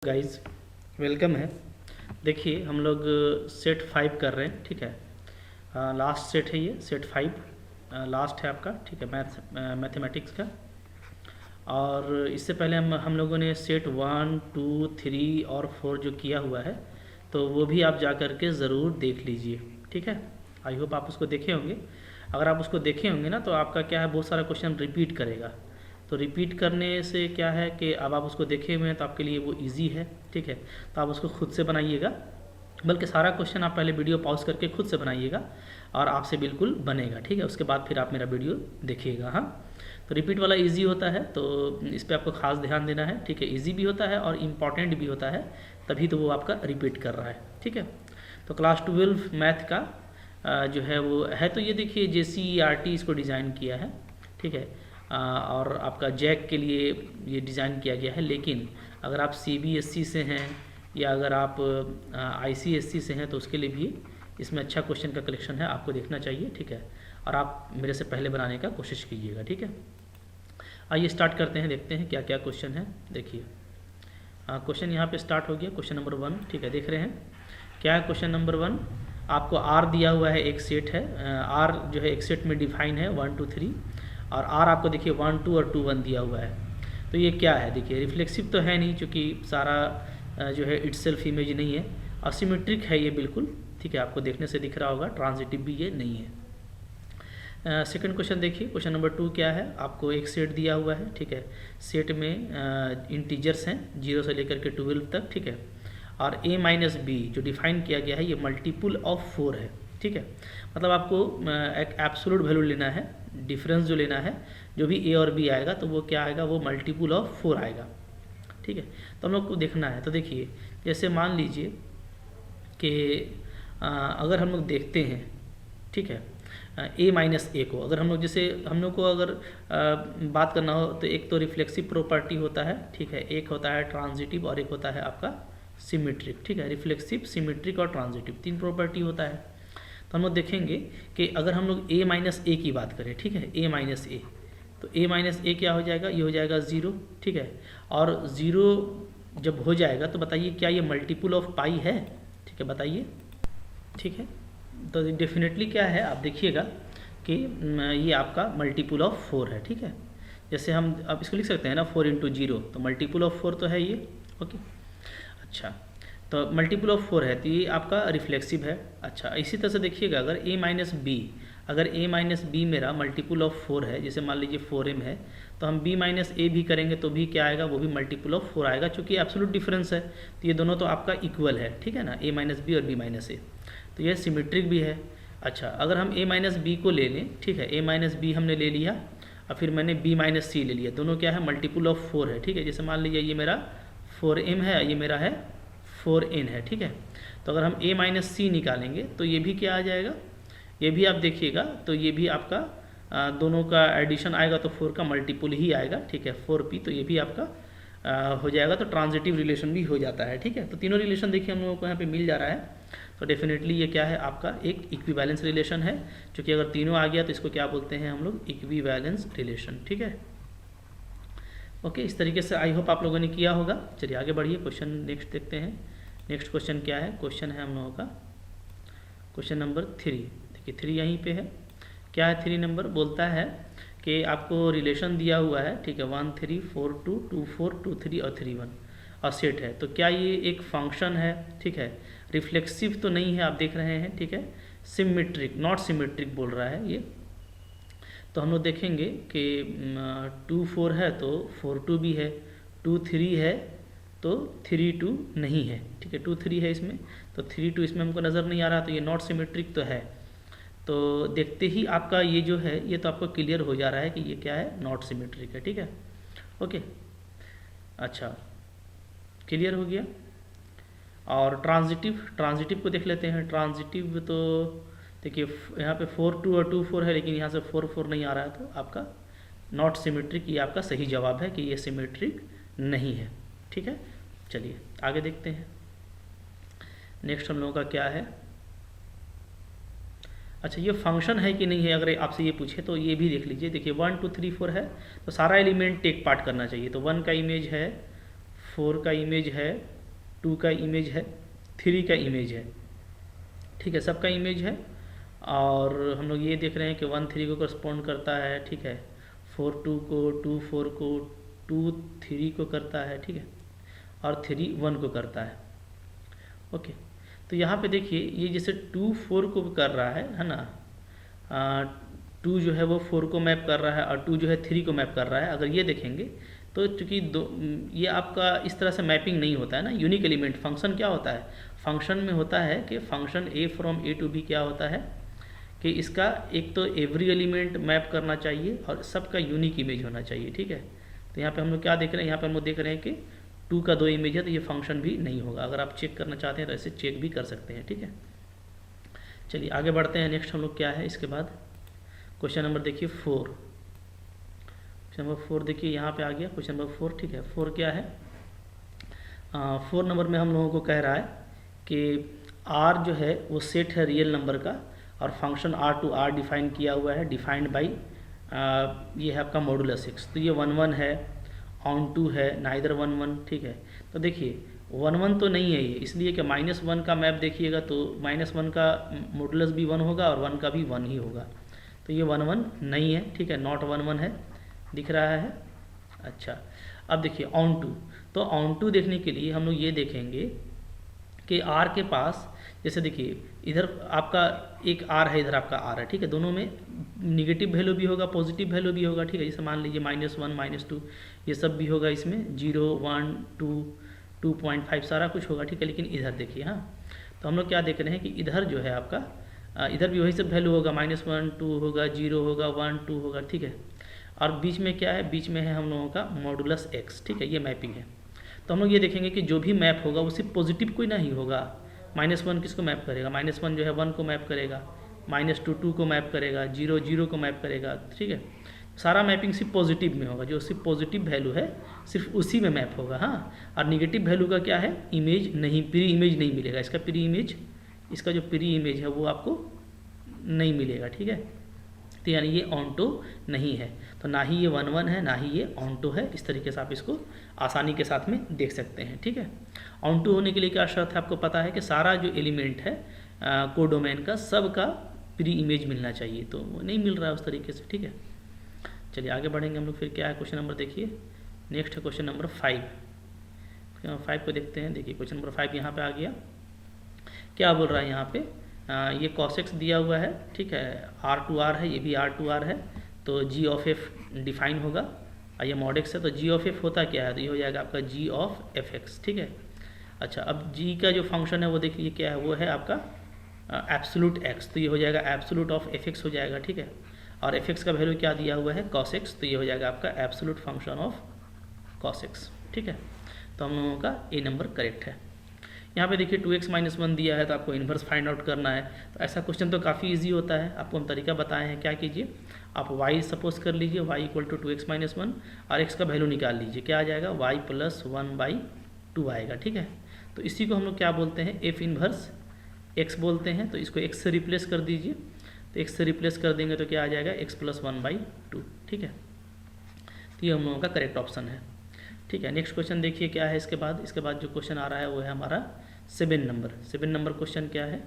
Guys, welcome है। देखिए हम लोग सेट 5 कर रहे हैं, ठीक है। लास्ट सेट है ये, सेट 5 लास्ट है आपका, ठीक है, मैथमेटिक्स का। और इससे पहले हम लोगों ने सेट 1, 2, 3 और 4 जो किया हुआ है, तो वो भी आप जा कर के ज़रूर देख लीजिए, ठीक है। आई होप आप उसको देखे होंगे। अगर आप उसको देखे होंगे ना, तो आपका क्या है, बहुत सारा क्वेश्चन रिपीट करेगा। तो रिपीट करने से क्या है कि अब आप उसको देखे हुए हैं तो आपके लिए वो इजी है, ठीक है। तो आप उसको खुद से बनाइएगा, बल्कि सारा क्वेश्चन आप पहले वीडियो पॉज करके खुद से बनाइएगा और आपसे बिल्कुल बनेगा, ठीक है। उसके बाद फिर आप मेरा वीडियो देखिएगा। हाँ, तो रिपीट वाला इजी होता है, तो इस पर आपको खास ध्यान देना है, ठीक है। इजी भी होता है और इम्पॉर्टेंट भी होता है, तभी तो वो आपका रिपीट कर रहा है, ठीक है। तो क्लास 12 मैथ का जो है वो है, तो ये देखिए JCERT इसको डिज़ाइन किया है, ठीक है। और आपका जैक के लिए ये डिज़ाइन किया गया है। लेकिन अगर आप CBSE से हैं या अगर आप ICSE से हैं तो उसके लिए भी इसमें अच्छा क्वेश्चन का कलेक्शन है, आपको देखना चाहिए, ठीक है। और आप मेरे से पहले बनाने का कोशिश कीजिएगा, ठीक है। आइए स्टार्ट करते हैं, देखते हैं क्या क्या क्वेश्चन है। देखिए क्वेश्चन यहाँ पे स्टार्ट हो गया, क्वेश्चन नंबर 1, ठीक है। देख रहे हैं क्या है क्वेश्चन नंबर 1। आपको R दिया हुआ है, एक सेट है, R जो है एक सेट में डिफाइन है 1, 2, 3, और R आपको देखिए 1, 2 और 2, 1 दिया हुआ है। तो ये क्या है, देखिए रिफ्लेक्सिव तो है नहीं, क्योंकि सारा जो है इटसेल्फ इमेज नहीं है। असिमेट्रिक है ये बिल्कुल, ठीक है, आपको देखने से दिख रहा होगा। ट्रांजिटिव भी ये नहीं है। सेकंड क्वेश्चन देखिए, क्वेश्चन नंबर 2 क्या है। आपको एक सेट दिया हुआ है, ठीक है। सेट में इंटीजर्स हैं 0 से लेकर के 12 तक, ठीक है। और a-b जो डिफाइन किया गया है ये मल्टीपुल ऑफ 4 है, ठीक है। मतलब आपको एक एब्सोल्यूट वैल्यू लेना है, डिफरेंस जो लेना है, जो भी a और b आएगा तो वो क्या आएगा, वो मल्टीपुल ऑफ 4 आएगा, ठीक है। तो हम लोग को देखना है। तो देखिए जैसे मान लीजिए कि अगर हम लोग देखते हैं, ठीक है, a-a को अगर हम लोग, जैसे हम लोग को अगर बात करना हो तो एक तो रिफ्लेक्सिव प्रॉपर्टी होता है, ठीक है, एक होता है ट्रांजिटिव और एक होता है आपका सिमेट्रिक, ठीक है। रिफ्लेक्सिव, सिमेट्रिक और ट्रांजिटिव 3 प्रॉपर्टी होता है। तो हम लोग देखेंगे कि अगर हम लोग a-a की बात करें, ठीक है, a-a, तो a-a क्या हो जाएगा, ये हो जाएगा 0, ठीक है। और 0 जब हो जाएगा तो बताइए क्या ये मल्टीपुल ऑफ पाई है, ठीक है, बताइए, ठीक है। तो डेफिनेटली क्या है, आप देखिएगा कि ये आपका मल्टीपुल ऑफ 4 है, ठीक है। जैसे हम अब इसको लिख सकते हैं ना, 4 × 0, तो मल्टीपुल ऑफ 4 तो है ये, ओके। अच्छा, तो मल्टीपल ऑफ 4 है, तो ये आपका रिफ्लेक्सिव है। अच्छा, इसी तरह से देखिएगा अगर a-b, अगर a-b मेरा मल्टीपल ऑफ 4 है, जैसे मान लीजिए 4m है, तो हम b-a भी करेंगे तो भी क्या आएगा, वो भी मल्टीपल ऑफ 4 आएगा, क्योंकि एब्सोल्यूट डिफरेंस है। तो ये दोनों तो आपका इक्वल है, ठीक है ना, a-b और b-a, तो ये सिमेट्रिक भी है। अच्छा, अगर हम a-b को ले लें, ठीक है, a-b हमने ले लिया और फिर मैंने b-c ले लिया, दोनों क्या है, मल्टीपल ऑफ 4 है, ठीक है। जैसे मान लीजिए ये मेरा 4m है, ये मेरा है 4n है, ठीक है। तो अगर हम a-c निकालेंगे तो ये भी क्या आ जाएगा, ये भी आप देखिएगा, तो ये भी आपका दोनों का एडिशन आएगा तो 4 का मल्टीपल ही आएगा, ठीक है, 4p, तो ये भी आपका हो जाएगा। तो ट्रांजिटिव रिलेशन भी हो जाता है, ठीक है। तो तीनों रिलेशन देखिए हम लोगों को यहाँ पे मिल जा रहा है। तो डेफिनेटली ये क्या है, आपका एक इक्विवेलेंस रिलेशन है, क्योंकि अगर तीनों आ गया तो इसको क्या बोलते हैं हम लोग, इक्विवेलेंस रिलेशन, ठीक है। ओके, इस तरीके से आई होप आप लोगों ने किया होगा। चलिए आगे बढ़िए, क्वेश्चन नेक्स्ट देखते हैं। नेक्स्ट क्वेश्चन क्या है, क्वेश्चन है हम लोगों का क्वेश्चन नंबर 3। देखिए 3 यहीं पे है। क्या है 3 नंबर, बोलता है कि आपको रिलेशन दिया हुआ है, ठीक है, 1, 3, 4, 2, 2, 4, 2, 3 और 3, 1 और सेट है। तो क्या ये एक फंक्शन है, ठीक है। रिफ्लेक्सिव तो नहीं है, आप देख रहे हैं, ठीक है। सिमेट्रिक, नॉट सिमेट्रिक बोल रहा है ये। तो हम लोग देखेंगे कि 2, 4 है तो 4, 2 भी है, 2, 3 है तो 3, 2 नहीं है, ठीक है। 2, 3 है इसमें, तो 3, 2 इसमें हमको नज़र नहीं आ रहा, तो ये नॉट सिमेट्रिक तो है। तो देखते ही आपका ये जो है, ये तो आपको क्लियर हो जा रहा है कि ये क्या है, नॉट सिमेट्रिक है, ठीक है, ओके। अच्छा, क्लियर हो गया। और ट्रांजिटिव को देख लेते हैं। ट्रांजिटिव तो देखिए यहाँ पे 4, 2 और 2, 4 है, लेकिन यहाँ से 4, 4 नहीं आ रहा है, तो आपका नॉट सिमेट्रिक, ये आपका सही जवाब है कि ये सिमेट्रिक नहीं है, ठीक है। चलिए आगे देखते हैं। नेक्स्ट हम लोगों का क्या है। अच्छा, ये फंक्शन है कि नहीं है, अगर आपसे ये पूछे तो ये भी देख लीजिए। देखिए 1, 2, 3, 4 है, तो सारा एलिमेंट टेक पार्ट करना चाहिए। तो 1 का इमेज है, 4 का इमेज है, 2 का इमेज है, 3 का इमेज है, ठीक है, सबका इमेज है। और हम लोग ये देख रहे हैं कि 1 3 को करस्पॉन्ड करता है, ठीक है, 4 2 को, 2 4 को, 2 3 को करता है, ठीक है, और 3 1 को करता है। ओके, तो यहाँ पे देखिए ये जैसे 2 4 को कर रहा है ना, 2 जो है वो 4 को मैप कर रहा है और 2 जो है 3 को मैप कर रहा है। अगर ये देखेंगे तो चूँकि ये आपका इस तरह से मैपिंग नहीं होता है ना, यूनिक एलिमेंट। फंक्शन क्या होता है, फंक्शन में होता है कि function a from a to b क्या होता है कि इसका एक तो एवरी एलिमेंट मैप करना चाहिए और सबका यूनिक इमेज होना चाहिए, ठीक है। तो यहाँ पे हम लोग क्या देख रहे हैं, यहाँ पे हम लोग देख रहे हैं कि 2 का 2 इमेज है, तो ये फंक्शन भी नहीं होगा। अगर आप चेक करना चाहते हैं तो ऐसे चेक भी कर सकते हैं, ठीक है। चलिए आगे बढ़ते हैं। नेक्स्ट हम लोग क्या है इसके बाद, क्वेश्चन नंबर देखिए 4। क्वेश्चन नंबर 4 देखिए यहाँ पे आ गया क्वेश्चन नंबर 4, ठीक है। 4 क्या है, 4 नंबर में हम लोगों को कह रहा है कि R जो है वो सेट है रियल नंबर का और function R to R define किया हुआ है, डिफाइंड बाई ये है आपका मॉडुलस x। तो ये 1 1 है, ऑन टू है, नाइदर 1 1, ठीक है। तो देखिए 1 1 तो नहीं है ये, इसलिए कि -1 का मैप देखिएगा तो -1 का मॉडुलस भी 1 होगा और 1 का भी 1 ही होगा। तो ये 1 1 नहीं है, ठीक है, नॉट 1 1 है, दिख रहा है। अच्छा, अब देखिए ऑन टू, तो ऑन टू देखने के लिए हम लोग ये देखेंगे कि R के पास, जैसे देखिए इधर आपका एक R है, इधर आपका R है, ठीक है, दोनों में निगेटिव वैल्यू भी होगा, पॉजिटिव वैल्यू भी होगा, ठीक है। जैसे मान लीजिए -1 -2 ये सब भी होगा इसमें, 0 1 2 2.5 सारा कुछ होगा, ठीक है। लेकिन इधर देखिए, हाँ, तो हम लोग क्या देख रहे हैं कि इधर जो है आपका इधर भी वही सब वैल्यू होगा, -1 2 होगा, 0 होगा, 1 2 होगा, ठीक है। और बीच में क्या है, बीच में है हम लोगों का मॉडुलस x, ठीक है, ये मैपिंग है। तो हम लोग ये देखेंगे कि जो भी मैप होगा वो सिर्फ पॉजिटिव कोई नहीं होगा। -1 किसको मैप करेगा, -1 जो है 1 को मैप करेगा, -2 2 को मैप करेगा, 0 0 को मैप करेगा, ठीक है। सारा मैपिंग सिर्फ पॉजिटिव में होगा, जो सिर्फ पॉजिटिव वैल्यू है सिर्फ उसी में मैप होगा, हाँ। और निगेटिव वैल्यू का क्या है, इमेज नहीं, प्री इमेज नहीं मिलेगा, इसका प्री इमेज, इसका जो प्री इमेज है वो आपको नहीं मिलेगा, ठीक है। तो यानी ये ऑनटो नहीं है, तो ना ही ये 1 1 है, ना ही ये ऑनटो है। इस तरीके से आप इसको आसानी के साथ में देख सकते हैं, ठीक है। ऑनटो होने के लिए क्या शर्त है, आपको पता है कि सारा जो एलिमेंट है कोडोमेन का, सब का प्री इमेज मिलना चाहिए, तो वो नहीं मिल रहा है उस तरीके से, ठीक है। चलिए आगे बढ़ेंगे हम लोग, फिर क्या है क्वेश्चन नंबर देखिए, नेक्स्ट है क्वेश्चन नंबर 5। 5 को देखते हैं। देखिए क्वेश्चन नंबर 5 यहाँ पे आ गया, क्या बोल रहा है यहाँ पे, ये cos x दिया हुआ है, ठीक है, R टू R है, ये भी R टू R है, तो g ऑफ f डिफाइन होगा, और ये mod x है, तो g ऑफ f होता क्या है, तो ये हो जाएगा आपका g ऑफ fx, ठीक है। अच्छा, अब g का जो फंक्शन है वो देखिए क्या है, वो है आपका एब्सोल्यूट x, तो ये हो जाएगा एब्सोल्यूट ऑफ fx हो जाएगा, ठीक है। और fx का वैल्यू क्या दिया हुआ है, cos x, तो ये हो जाएगा आपका absolute function of cos x, ठीक है। तो हम लोगों का ए नंबर करेक्ट है। यहाँ पे देखिए 2x - 1 दिया है, तो आपको इन्वर्स फाइंड आउट करना है। तो ऐसा क्वेश्चन तो काफ़ी इजी होता है, आपको हम तरीका बताए हैं। क्या कीजिए, आप y सपोज कर लीजिए, y = 2x - 1 और x का वैल्यू निकाल लीजिए, क्या आ जाएगा, y + 1/2 आएगा, ठीक है। तो इसी को हम लोग क्या बोलते हैं, f इन्वर्स x बोलते हैं। तो इसको x से रिप्लेस कर दीजिए, तो x से रिप्लेस कर देंगे तो क्या आ जाएगा, x + 1/2, ठीक है। तो ये हम लोगों का करेक्ट ऑप्शन है, ठीक है। नेक्स्ट क्वेश्चन देखिए क्या है इसके बाद जो क्वेश्चन आ रहा है वो है हमारा 7 नंबर। 7 नंबर क्वेश्चन क्या है,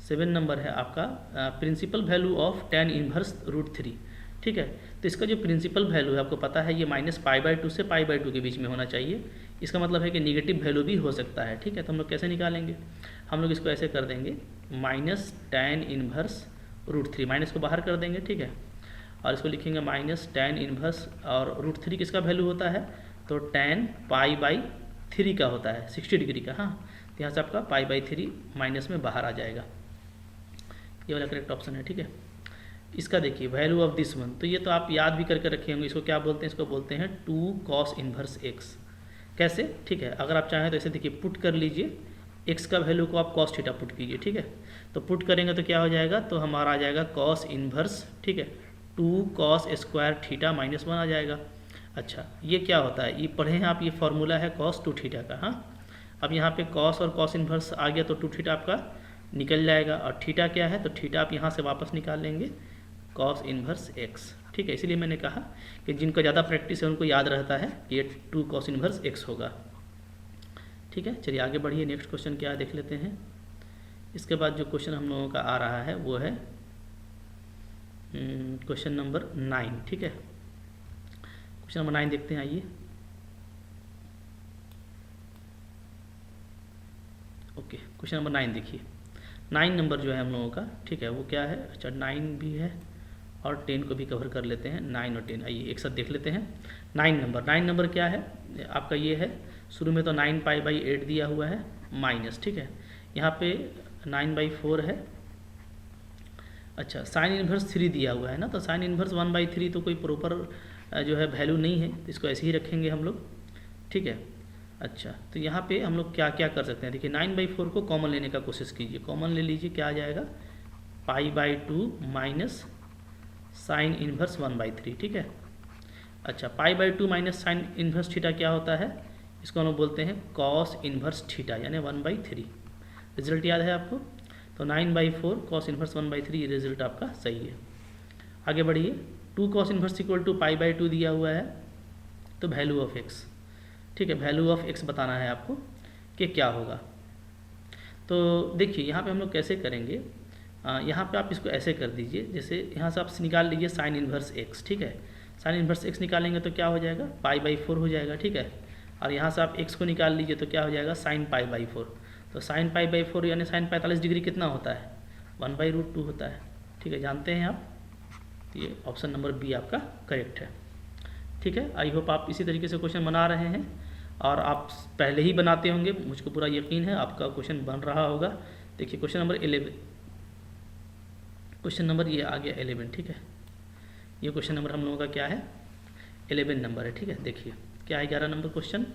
7 नंबर है आपका principal value of tan inverse √3, ठीक है। तो इसका जो प्रिंसिपल वैल्यू है आपको पता है, ये -π/2 से π/2 के बीच में होना चाहिए। इसका मतलब है कि निगेटिव वैल्यू भी हो सकता है, ठीक है। तो हम लोग कैसे निकालेंगे, हम लोग इसको ऐसे कर देंगे, -tan इनवर्स √3, माइनस को बाहर कर देंगे, ठीक है। और इसको लिखेंगे -tan इनवर्स, और √3 किसका वैल्यू होता है, तो tan π/3 का होता है, 60 डिग्री का, हाँ। तो यहाँ से आपका π/3 माइनस में बाहर आ जाएगा, ये वाला करेक्ट ऑप्शन है, ठीक है। इसका देखिए वैल्यू ऑफ दिस वन, तो ये तो आप याद भी करके रखे होंगे, इसको क्या बोलते हैं, इसको बोलते हैं 2 cos इनवर्स x। कैसे, ठीक है, अगर आप चाहें तो ऐसे देखिए पुट कर लीजिए, x का वैल्यू को आप cos थीटा पुट कीजिए, ठीक है। तो पुट करेंगे तो क्या हो जाएगा, तो हमारा आ जाएगा cos इनवर्स, ठीक है, 2 cos स्क्वायर थीटा -1 आ जाएगा। अच्छा, ये क्या होता है, ये पढ़े हैं आप, ये फॉर्मूला है cos 2 थीटा का, हाँ। अब यहाँ पे cos और cos इनवर्स आ गया तो 2 थीटा आपका निकल जाएगा, और थीटा क्या है, तो थीटा आप यहाँ से वापस निकाल लेंगे, cos इनवर्स x, ठीक है। इसीलिए मैंने कहा कि जिनको ज़्यादा प्रैक्टिस है उनको याद रहता है कि ये 2 cos इनवर्स x होगा, ठीक ठीक है। चलिए आगे बढ़िए, नेक्स्ट क्वेश्चन क्या है देख लेते हैं। इसके बाद जो क्वेश्चन हम लोगों का आ रहा है वो है क्वेश्चन नंबर 9, ठीक है। क्वेश्चन नंबर 9 देखते हैं, आइए। ओके, क्वेश्चन नंबर 9 देखिए। 9 नंबर जो है हम लोगों का, ठीक है, वो क्या है। अच्छा, 9 भी है और 10 को भी कवर कर लेते हैं। 9 और 10 आइए एक साथ देख लेते हैं। 9 नंबर क्या है आपका, ये है शुरू में तो 9π/8 दिया हुआ है माइनस, ठीक है। यहाँ पे 9/4 है। अच्छा, साइन इन्वर्स 3 दिया हुआ है ना, तो साइन इन्वर्स 1/3 तो कोई प्रॉपर जो है वैल्यू नहीं है, तो इसको ऐसे ही रखेंगे हम लोग, ठीक है। अच्छा, तो यहाँ पे हम लोग क्या क्या कर सकते हैं, देखिए 9/4 को कॉमन लेने का कोशिश कीजिए। कॉमन ले लीजिए, क्या आ जाएगा, π/2 माइनस साइन इन्वर्स 1/3, ठीक है। अच्छा, π/2 माइनस साइन इन्वर्स थीटा क्या होता है, इसको हम लोग बोलते हैं कॉस इन्वर्स थीटा, यानी 1/3। रिजल्ट याद है आपको, तो 9/4 कॉस इन्वर्स 1/3, ये रिजल्ट आपका सही है। आगे बढ़िए, 2 कॉस इन्वर्स इक्वल टू π/2 दिया हुआ है, तो वैल्यू ऑफ एक्स, ठीक है, वैल्यू ऑफ एक्स बताना है आपको कि क्या होगा। तो देखिए यहाँ पे हम लोग कैसे करेंगे, यहाँ पे आप इसको ऐसे कर दीजिए, जैसे यहाँ से आप निकाल लीजिए साइन इन्वर्स एक्स, ठीक है। साइन इन्वर्स एक्स निकालेंगे तो क्या हो जाएगा, π/4 हो जाएगा, ठीक है। और यहाँ से आप एक्स को निकाल लीजिए तो क्या हो जाएगा, साइन π/4। तो साइन π/4 यानी साइन 45 डिग्री कितना होता है, 1/√2 होता है, ठीक है, जानते हैं आप। ये ऑप्शन नंबर बी आपका करेक्ट है, ठीक है। आई होप आप इसी तरीके से क्वेश्चन बना रहे हैं, और आप पहले ही बनाते होंगे, मुझको पूरा यकीन है आपका क्वेश्चन बन रहा होगा। देखिए क्वेश्चन नंबर 11, क्वेश्चन नंबर ये आ गया 11, ठीक है। ये क्वेश्चन नंबर हम लोगों का क्या है, 11 नंबर है, ठीक है। देखिए क्या है 11 नंबर क्वेश्चन,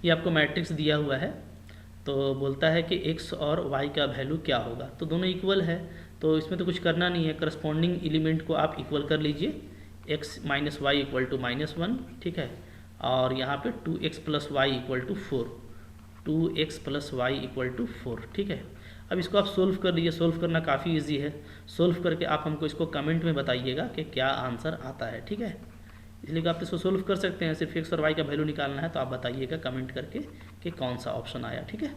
ये आपको मैट्रिक्स दिया हुआ है, तो बोलता है कि x और y का वैल्यू क्या होगा। तो दोनों इक्वल है, तो इसमें तो कुछ करना नहीं है, करस्पॉन्डिंग एलिमेंट को आप इक्वल कर लीजिए। x minus y equal to -1, ठीक है। और यहाँ पे 2x plus y equal to 4, 2x plus y equal to 4, ठीक है। अब इसको आप सोल्व कर लीजिए, सोल्व करना काफ़ी इजी है। सोल्व करके आप हमको इसको कमेंट में बताइएगा कि क्या आंसर आता है, ठीक है। इसलिए आप इसको सोल्व कर सकते हैं, सिर्फ x और y का वैल्यू निकालना है, तो आप बताइएगा कमेंट करके कि कौन सा ऑप्शन आया, ठीक है।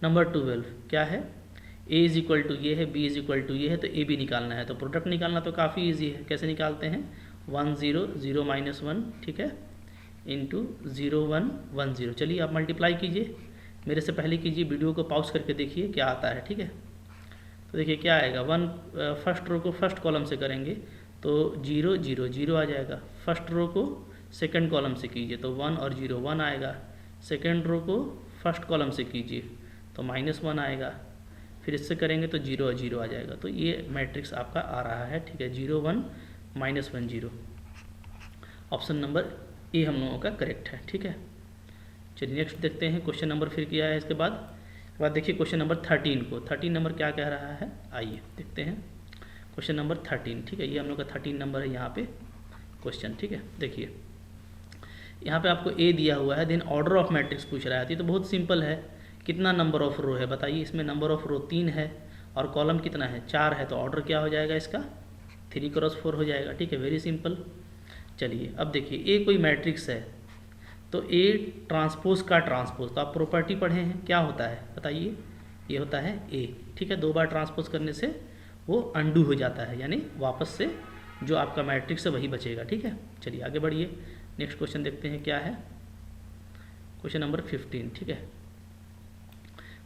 नंबर 12 क्या है, a इज इक्वल टू ये है, b इज इक्वल टू ये है, तो a भी निकालना है। तो प्रोडक्ट निकालना तो काफ़ी इजी है, कैसे निकालते हैं, 1 0 0 -1, ठीक है, इंटू 0 1 1 0। चलिए आप मल्टीप्लाई कीजिए, मेरे से पहले कीजिए, वीडियो को पॉज करके देखिए क्या आता है, ठीक है। तो देखिए क्या आएगा, 1 फर्स्ट रो को फर्स्ट कॉलम से करेंगे तो 0 0 0 आ जाएगा। फर्स्ट रो को सेकंड कॉलम से कीजिए तो 1 और 0 1 आएगा। सेकंड रो को फर्स्ट कॉलम से कीजिए तो -1 आएगा। फिर इससे करेंगे तो 0 और 0 आ जाएगा। तो ये मैट्रिक्स आपका आ रहा है, ठीक है, 0 1 -1 0। ऑप्शन नंबर ए हम लोगों का करेक्ट है, ठीक है। चलिए नेक्स्ट देखते हैं क्वेश्चन नंबर फिर क्या है इसके बाद देखिए क्वेश्चन नंबर 13 को। 13 नंबर क्या कह रहा है, आइए देखते हैं क्वेश्चन नंबर 13, ठीक है। ये हम लोग का 13 नंबर है यहाँ पे क्वेश्चन, ठीक है। देखिए यहाँ पे आपको ए दिया हुआ है, देन ऑर्डर ऑफ मैट्रिक्स पूछ रहा है। ये तो बहुत सिंपल है, कितना नंबर ऑफ रो है बताइए। इसमें नंबर ऑफ रो 3 है और कॉलम कितना है, 4 है, तो ऑर्डर क्या हो जाएगा इसका, 3 × 4 हो जाएगा, ठीक है, वेरी सिंपल। चलिए अब देखिए ए कोई मैट्रिक्स है तो ए ट्रांसपोज का ट्रांसपोज, तो आप प्रॉपर्टी पढ़े हैं, क्या होता है बताइए, ये होता है ए, ठीक है। 2 बार ट्रांसपोज करने से वो अंडू हो जाता है, यानी वापस से जो आपका मैट्रिक्स है वही बचेगा, ठीक है। चलिए आगे बढ़िए, नेक्स्ट क्वेश्चन देखते हैं क्या है, क्वेश्चन नंबर 15, ठीक है।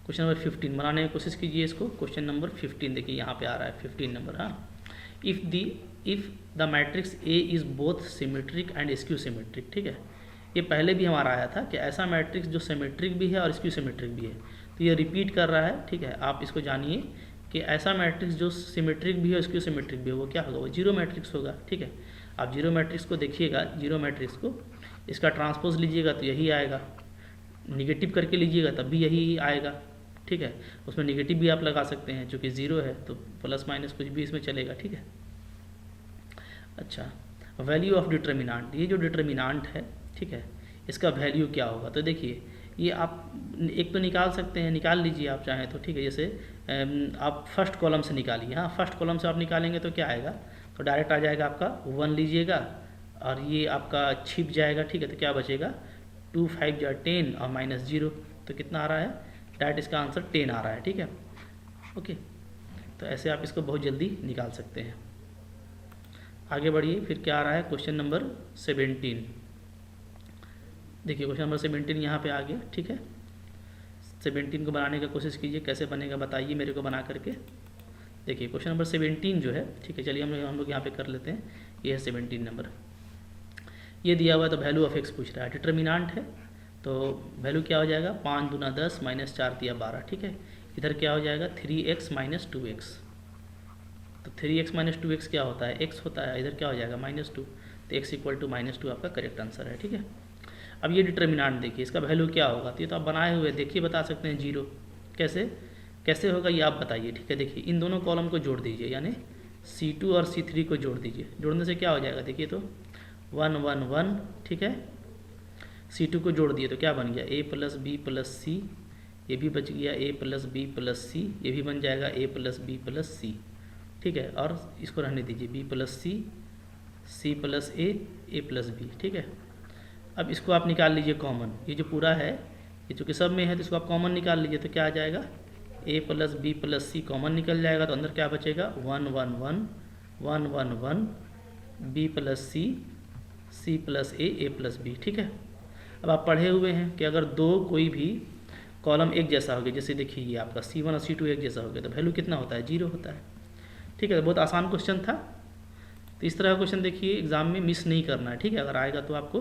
क्वेश्चन नंबर 15 बनाने की कोशिश कीजिए इसको। क्वेश्चन नंबर 15 देखिए यहाँ पे आ रहा है 15 नंबर, हाँ। If the matrix A is both symmetric and skew symmetric, ठीक है। ये पहले भी हमारा आया था कि ऐसा मैट्रिक्स जो सिमेट्रिक भी है और स्क्यू सिमेट्रिक भी है, तो ये रिपीट कर रहा है, ठीक है। आप इसको जानिए कि ऐसा मैट्रिक्स जो सिमेट्रिक भी है और स्क्यू सिमेट्रिक भी है, वो क्या होगा, वो जीरो मैट्रिक्स होगा, ठीक है। आप जीरो मैट्रिक्स को देखिएगा, जीरो मैट्रिक्स को इसका ट्रांसपोज लीजिएगा तो यही आएगा, निगेटिव करके लीजिएगा तब भी यही आएगा, ठीक है। उसमें निगेटिव भी आप लगा सकते हैं, चूँकि जीरो है तो प्लस माइनस कुछ भी इसमें चलेगा, ठीक है। अच्छा, वैल्यू ऑफ डिटर्मिनांट, ये जो डिटर्मिनांट है, ठीक है, इसका वैल्यू क्या होगा। तो देखिए ये आप एक तो निकाल सकते हैं, निकाल लीजिए आप चाहें तो, ठीक है। जैसे आप फर्स्ट कॉलम से निकालिए, हाँ, फर्स्ट कॉलम से आप निकालेंगे तो क्या आएगा, तो डायरेक्ट आ जाएगा आपका 1 लीजिएगा और ये आपका छिप जाएगा, ठीक है। तो क्या बचेगा 2 5 जा 10 और -0 तो कितना आ रहा है, डायरेक्ट इसका आंसर 10 आ रहा है, ठीक है। ओके, तो ऐसे आप इसको बहुत जल्दी निकाल सकते हैं। आगे बढ़िए, फिर क्या आ रहा है क्वेश्चन नंबर 17। देखिए क्वेश्चन नंबर 17 यहाँ पे आ गया, ठीक है। 17 को बनाने का कोशिश कीजिए, कैसे बनेगा बताइए मेरे को बना करके। देखिए क्वेश्चन नंबर 17 जो है, ठीक है, चलिए हम लोग यहाँ पे कर लेते हैं। ये है 17 नंबर, ये दिया हुआ है तो वैल्यू ऑफ एक्स पूछ रहा है, डिटर्मिनेंट है तो वैल्यू क्या हो जाएगा, 5 दूना 10 -4 दिया 12, ठीक है। इधर क्या हो जाएगा 3x - 2x, तो 3x - 2x क्या होता है, x होता है, इधर क्या हो जाएगा -2, तो x = -2 आपका करेक्ट आंसर है, ठीक है। अब ये डिटर्मिनेंट देखिए, इसका वैल्यू क्या होगा, तो ये तो आप बनाए हुए देखिए बता सकते हैं 0, कैसे होगा ये आप बताइए, ठीक है। देखिए इन दोनों कॉलम को जोड़ दीजिए, यानी C2 और C3 को जोड़ दीजिए, जोड़ने से क्या हो जाएगा देखिए, तो 1 1 1, ठीक है। C2 को जोड़ दिए तो क्या बन गया a + b + c, ये भी बच गया a + b + c, ये भी बन जाएगा a + b + c, ठीक है। और इसको रहने दीजिए b + c, c + a + b, ठीक है। अब इसको आप निकाल लीजिए कॉमन, ये जो पूरा है ये चूँकि सब में है तो इसको आप कॉमन निकाल लीजिए, तो क्या आ जाएगा a + b + c कॉमन निकल जाएगा, तो अंदर क्या बचेगा 1 1 1 1 1 1 b + c, c + a + b, ठीक है। अब आप पढ़े हुए हैं कि अगर दो कोई भी कॉलम एक जैसा हो गया, जैसे देखिए ये आपका C1 और C2 एक जैसा हो गया, तो वैल्यू कितना होता है 0 होता है, ठीक है। बहुत आसान क्वेश्चन था, तो इस तरह का क्वेश्चन देखिए एग्जाम में मिस नहीं करना है, ठीक है। अगर आएगा तो आपको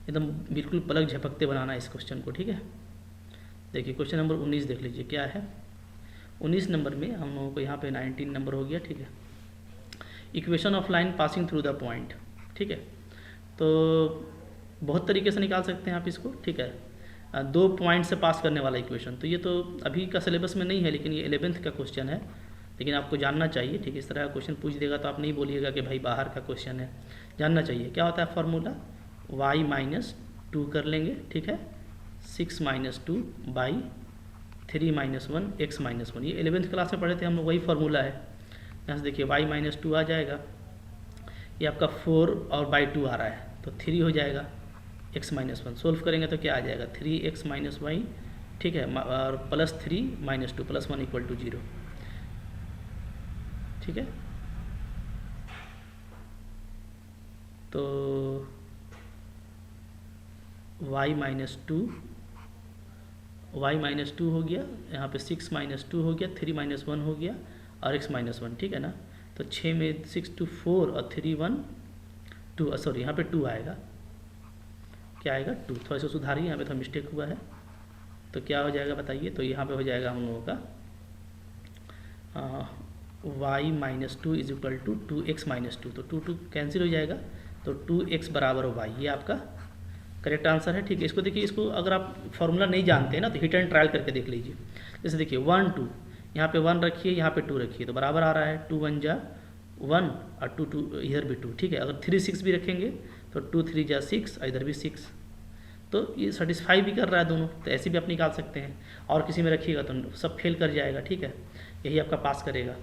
एकदम बिल्कुल पलक झपकते बनाना है इस क्वेश्चन को, ठीक है। देखिए क्वेश्चन नंबर 19 देख लीजिए क्या है। 19 नंबर में हम लोगों को यहाँ पे 19 नंबर हो गया, ठीक है। Equation of line passing through the point, ठीक है। तो बहुत तरीके से निकाल सकते हैं आप इसको, ठीक है। 2 पॉइंट से पास करने वाला इक्वेशन, तो ये तो अभी का सिलेबस में नहीं है, लेकिन ये 11th का क्वेश्चन है, लेकिन आपको जानना चाहिए, ठीक है। इस तरह का क्वेश्चन पूछ देगा तो आप नहीं बोलिएगा कि भाई बाहर का क्वेश्चन है, जानना चाहिए। क्या होता है फॉर्मूला, y - 2 कर लेंगे, ठीक है, 6 - 2 बाई 3 - 1 x - 1, ये 11th क्लास में पढ़े थे हम लोग, वही फार्मूला है। यहाँ से देखिए y - 2 आ जाएगा, ये आपका 4 और बाई 2 आ रहा है, तो 3 हो जाएगा x - 1, सोल्व करेंगे तो क्या आ जाएगा 3x - y, ठीक है, और +3 - 2 +1 = 0, ठीक है। तो y - 2 हो गया, यहाँ पे 6 - 2 हो गया, 3 - 1 हो गया और x - 1, ठीक है ना। तो 6 में 6 2 4 और 3 1 2, सॉरी यहाँ पे 2 आएगा, क्या आएगा 2, थोड़ा सा सुधारिए, यहाँ पे थोड़ा मिस्टेक हुआ है, तो क्या हो जाएगा बताइए। तो यहाँ पे हो जाएगा हम लोगों का y - 2 = 2x - 2, तो 2 2 कैंसिल हो जाएगा, तो 2x = y, ये आपका करेक्ट आंसर है, ठीक है। इसको देखिए, इसको अगर आप फॉर्मूला नहीं जानते हैं ना तो हिट एंड ट्रायल करके देख लीजिए। जैसे देखिए 1 2, यहाँ पे 1 रखिए, यहाँ पे 2 रखिए, तो बराबर आ रहा है 2 1 जा 1 और 2 2 इधर भी 2, ठीक है। अगर 3 6 भी रखेंगे तो 2 3 जा 6 और इधर भी 6, तो ये सेटिस्फाई भी कर रहा है दोनों, तो ऐसे भी आप निकाल सकते हैं। और किसी में रखिएगा तो सब फेल कर जाएगा, ठीक है, यही आपका पास करेगा।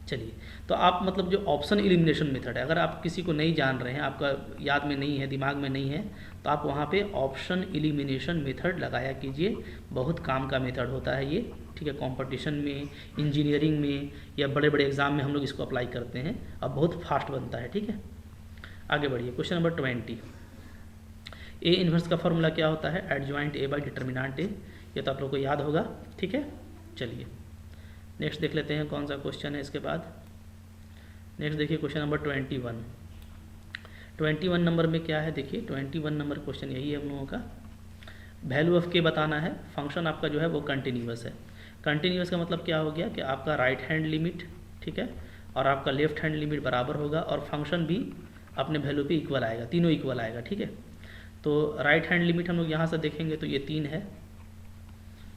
चलिए, तो आप मतलब जो ऑप्शन एलिमिनेशन मेथड है, अगर आप किसी को नहीं जान रहे हैं, आपका याद में नहीं है, दिमाग में नहीं है, तो आप वहाँ पे ऑप्शन एलिमिनेशन मेथड लगाया कीजिए, बहुत काम का मेथड होता है ये, ठीक है। कंपटीशन में, इंजीनियरिंग में या बड़े बड़े एग्जाम में हम लोग इसको अप्लाई करते हैं, अब बहुत फास्ट बनता है, ठीक है। आगे बढ़िए, क्वेश्चन नंबर 20। ए इन्वर्स का फॉर्मूला क्या होता है, एडजॉइंट ए बाई डिटर्मिनेंट ए, ये तो आप लोग को याद होगा, ठीक है। चलिए नेक्स्ट देख लेते हैं कौन सा क्वेश्चन है इसके बाद। नेक्स्ट देखिए क्वेश्चन नंबर 21। 21 नंबर में क्या है, देखिए 21 नंबर क्वेश्चन यही है हम लोगों का। वैल्यू ऑफ के बताना है, फंक्शन आपका जो है वो कंटिन्यूअस है। कंटिन्यूअस का मतलब क्या हो गया कि आपका राइट हैंड लिमिट, ठीक है, और आपका लेफ्ट हैंड लिमिट बराबर होगा, और फंक्शन भी अपने वैल्यू पे इक्वल आएगा, तीनों इक्वल आएगा, ठीक है। तो राइट हैंड लिमिट हम लोग यहाँ से देखेंगे तो ये 3 है,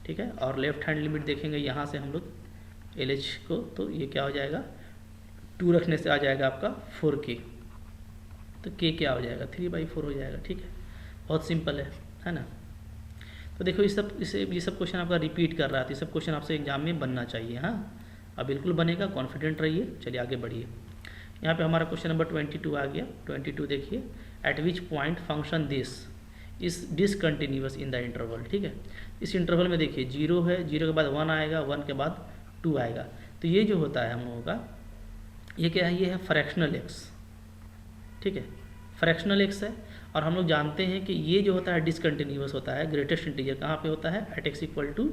ठीक है, और लेफ्ट हैंड लिमिट देखेंगे यहाँ से हम लोग LH को, तो ये क्या हो जाएगा 2 रखने से आ जाएगा आपका 4k, तो k क्या हो जाएगा 3/4 हो जाएगा, ठीक है। बहुत सिंपल है ना। तो देखो ये सब क्वेश्चन आपका रिपीट कर रहा था, ये सब क्वेश्चन आपसे एग्जाम में बनना चाहिए, हाँ, अब बिल्कुल बनेगा, कॉन्फिडेंट रहिए। चलिए आगे बढ़िए, यहाँ पे हमारा क्वेश्चन नंबर 22 आ गया। 22 देखिए, eight which point function this इस डिसकंटिन्यूअस इन द इंटरवल, ठीक है। इस इंटरवल में देखिए 0 है, 0 के बाद 1 आएगा, 1 के बाद 2 आएगा। तो ये जो होता है हम लोगों का, ये क्या है, ये है फ्रैक्शनल एक्स, ठीक है, फ्रैक्शनल एक्स है। और हम लोग जानते हैं कि ये जो होता है डिसकंटिन्यूअस होता है, ग्रेटेस्ट इंटीजर कहाँ पे होता है, at x equal to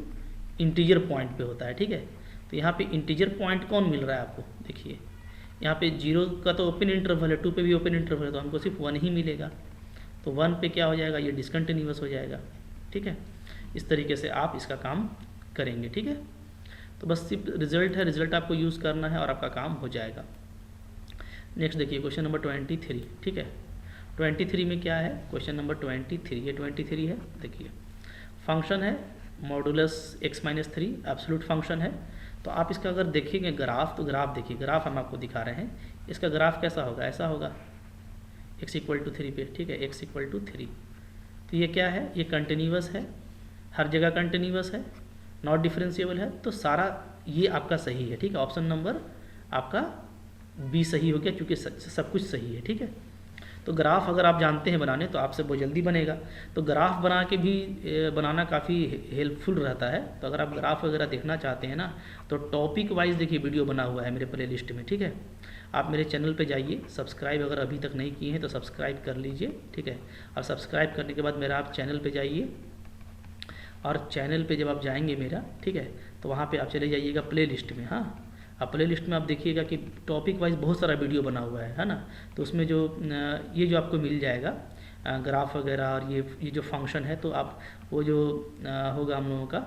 integer point पे होता है, ठीक है। तो यहाँ पे इंटीजर पॉइंट कौन मिल रहा है आपको, देखिए यहाँ पे 0 का तो ओपन इंटरवल है, 2 पे भी ओपन इंटरवल है, तो हमको सिर्फ 1 ही मिलेगा। तो 1 पे क्या हो जाएगा, ये डिसकंटिन्यूअस हो जाएगा, ठीक है। इस तरीके से आप इसका काम करेंगे, ठीक है। तो बस सिर्फ रिजल्ट है, रिजल्ट आपको यूज़ करना है और आपका काम हो जाएगा। नेक्स्ट देखिए क्वेश्चन नंबर 23, ठीक है। 23 में क्या है, क्वेश्चन नंबर 23, ये 23 है। देखिए फंक्शन है मॉडुलस x-3, एब्सोल्यूट फंक्शन है। तो आप इसका अगर देखेंगे ग्राफ, तो ग्राफ देखिए, ग्राफ हम आपको दिखा रहे हैं। इसका ग्राफ कैसा होगा, ऐसा होगा x इक्वल टू 3 पे, ठीक है, x इक्वल टू 3। तो ये क्या है, ये कंटिन्यूअस है, हर जगह कंटिन्यूअस है, नॉट डिफरेंशिएबल है। तो सारा ये आपका सही है, ठीक है। ऑप्शन नंबर आपका बी सही हो गया, क्योंकि सब कुछ सही है, ठीक है। तो ग्राफ अगर आप जानते हैं बनाने तो आपसे बहुत जल्दी बनेगा। तो ग्राफ बना के भी बनाना काफ़ी हेल्पफुल रहता है। तो अगर आप ग्राफ वगैरह देखना चाहते हैं ना, तो टॉपिक वाइज देखिए वीडियो बना हुआ है मेरे प्ले लिस्ट में, ठीक है। आप मेरे चैनल पे जाइए, सब्सक्राइब अगर अभी तक नहीं किए हैं तो सब्सक्राइब कर लीजिए, ठीक है। और सब्सक्राइब करने के बाद मेरा आप चैनल पर जाइए, और चैनल पर जब आप जाएँगे मेरा, ठीक है, तो वहाँ पर आप चले जाइएगा प्ले लिस्ट में। हाँ, अब प्ले लिस्ट में आप देखिएगा कि टॉपिक वाइज बहुत सारा वीडियो बना हुआ है ना। तो उसमें जो ये जो आपको मिल जाएगा ग्राफ वगैरह, और ये जो फंक्शन है, तो आप वो जो होगा हम लोगों का,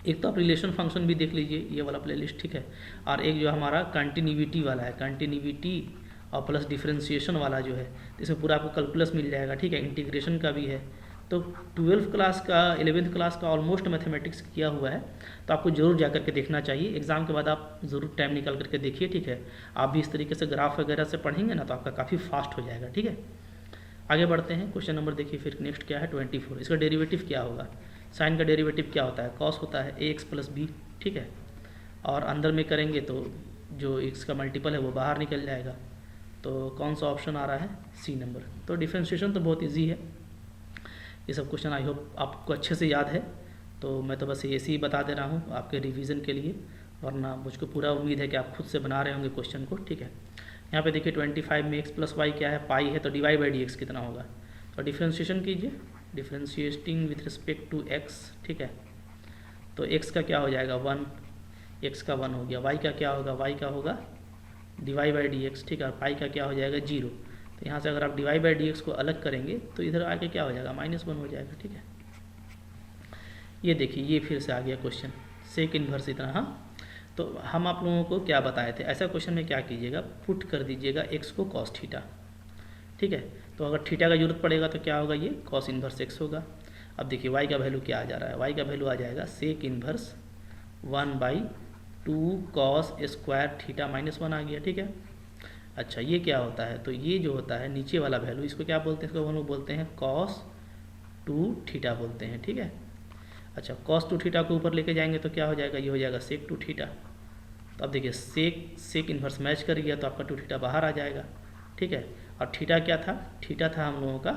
एक तो आप रिलेशन फंक्शन भी देख लीजिए, ये वाला प्ले लिस्ट, ठीक है। और एक जो हमारा कंटिन्यूटी वाला है, कंटिन्यूटी और प्लस डिफ्रेंशिएशन वाला जो है, तो इसमें पूरा आपको कैलकुलस मिल जाएगा, ठीक है। इंटीग्रेशन का भी है। तो 12th क्लास का, 11th क्लास का ऑलमोस्ट मैथमेटिक्स किया हुआ है। तो आपको जरूर जा करके देखना चाहिए, एग्जाम के बाद आप ज़रूर टाइम निकाल करके देखिए, ठीक है। आप भी इस तरीके से ग्राफ वगैरह से पढ़ेंगे ना, तो आपका काफ़ी फास्ट हो जाएगा, ठीक है। आगे बढ़ते हैं, क्वेश्चन नंबर देखिए फिर नेक्स्ट क्या है, 24। इसका डेरिवेटिव क्या होगा, साइन का डेरिवेटिव क्या होता है, कॉस होता है ax + b, ठीक है। और अंदर में करेंगे तो जो x का मल्टीपल है वो बाहर निकल जाएगा। तो कौन सा ऑप्शन आ रहा है, सी नंबर। तो डिफ्रेंशिएशन तो बहुत ईजी है, ये सब क्वेश्चन आई होप आपको अच्छे से याद है। तो मैं तो बस ऐसे ही बता दे रहा हूँ आपके रिवीजन के लिए, वरना मुझको पूरा उम्मीद है कि आप खुद से बना रहे होंगे क्वेश्चन को, ठीक है। यहाँ पे देखिए 25 में x + y क्या है, पाई है, तो dy/dx कितना होगा। तो डिफ्रेंशिएशन कीजिए, differentiating with respect to x, ठीक है। तो x का क्या हो जाएगा 1, x का 1 हो गया, y का क्या होगा, y का होगा dy/dx, ठीक है। और पाई का क्या हो जाएगा 0। तो यहाँ से अगर आप dy/dx को अलग करेंगे तो इधर आके क्या हो जाएगा, -1 हो जाएगा, ठीक है। ये देखिए ये फिर से आ गया क्वेश्चन, सेक इन्वर्स इतना। हाँ, तो हम आप लोगों को क्या बताए थे, ऐसा क्वेश्चन में क्या कीजिएगा, पुट कर दीजिएगा x को cos थीटा, ठीक है। तो अगर थीटा का जरूरत पड़ेगा तो क्या होगा, ये cos इन्वर्स x होगा। अब देखिए y का वैल्यू क्या आ जा रहा है, y का वैल्यू आ जाएगा sec inverse 1/2 cos square theta -1 आ गया, ठीक है। अच्छा ये क्या होता है, तो ये जो होता है नीचे वाला वैल्यू, इसको क्या बोलते हैं, इसको हम लोग बोलते हैं cos 2 थीटा बोलते हैं, ठीक है। अच्छा cos 2 थीटा को ऊपर लेके जाएंगे तो क्या हो जाएगा, ये हो जाएगा sec 2 थीटा। तो अब देखिए सेक इन्वर्स मैच कर गया, तो आपका 2 थीटा बाहर आ जाएगा, ठीक है। और थीटा क्या था, थीटा था हम लोगों का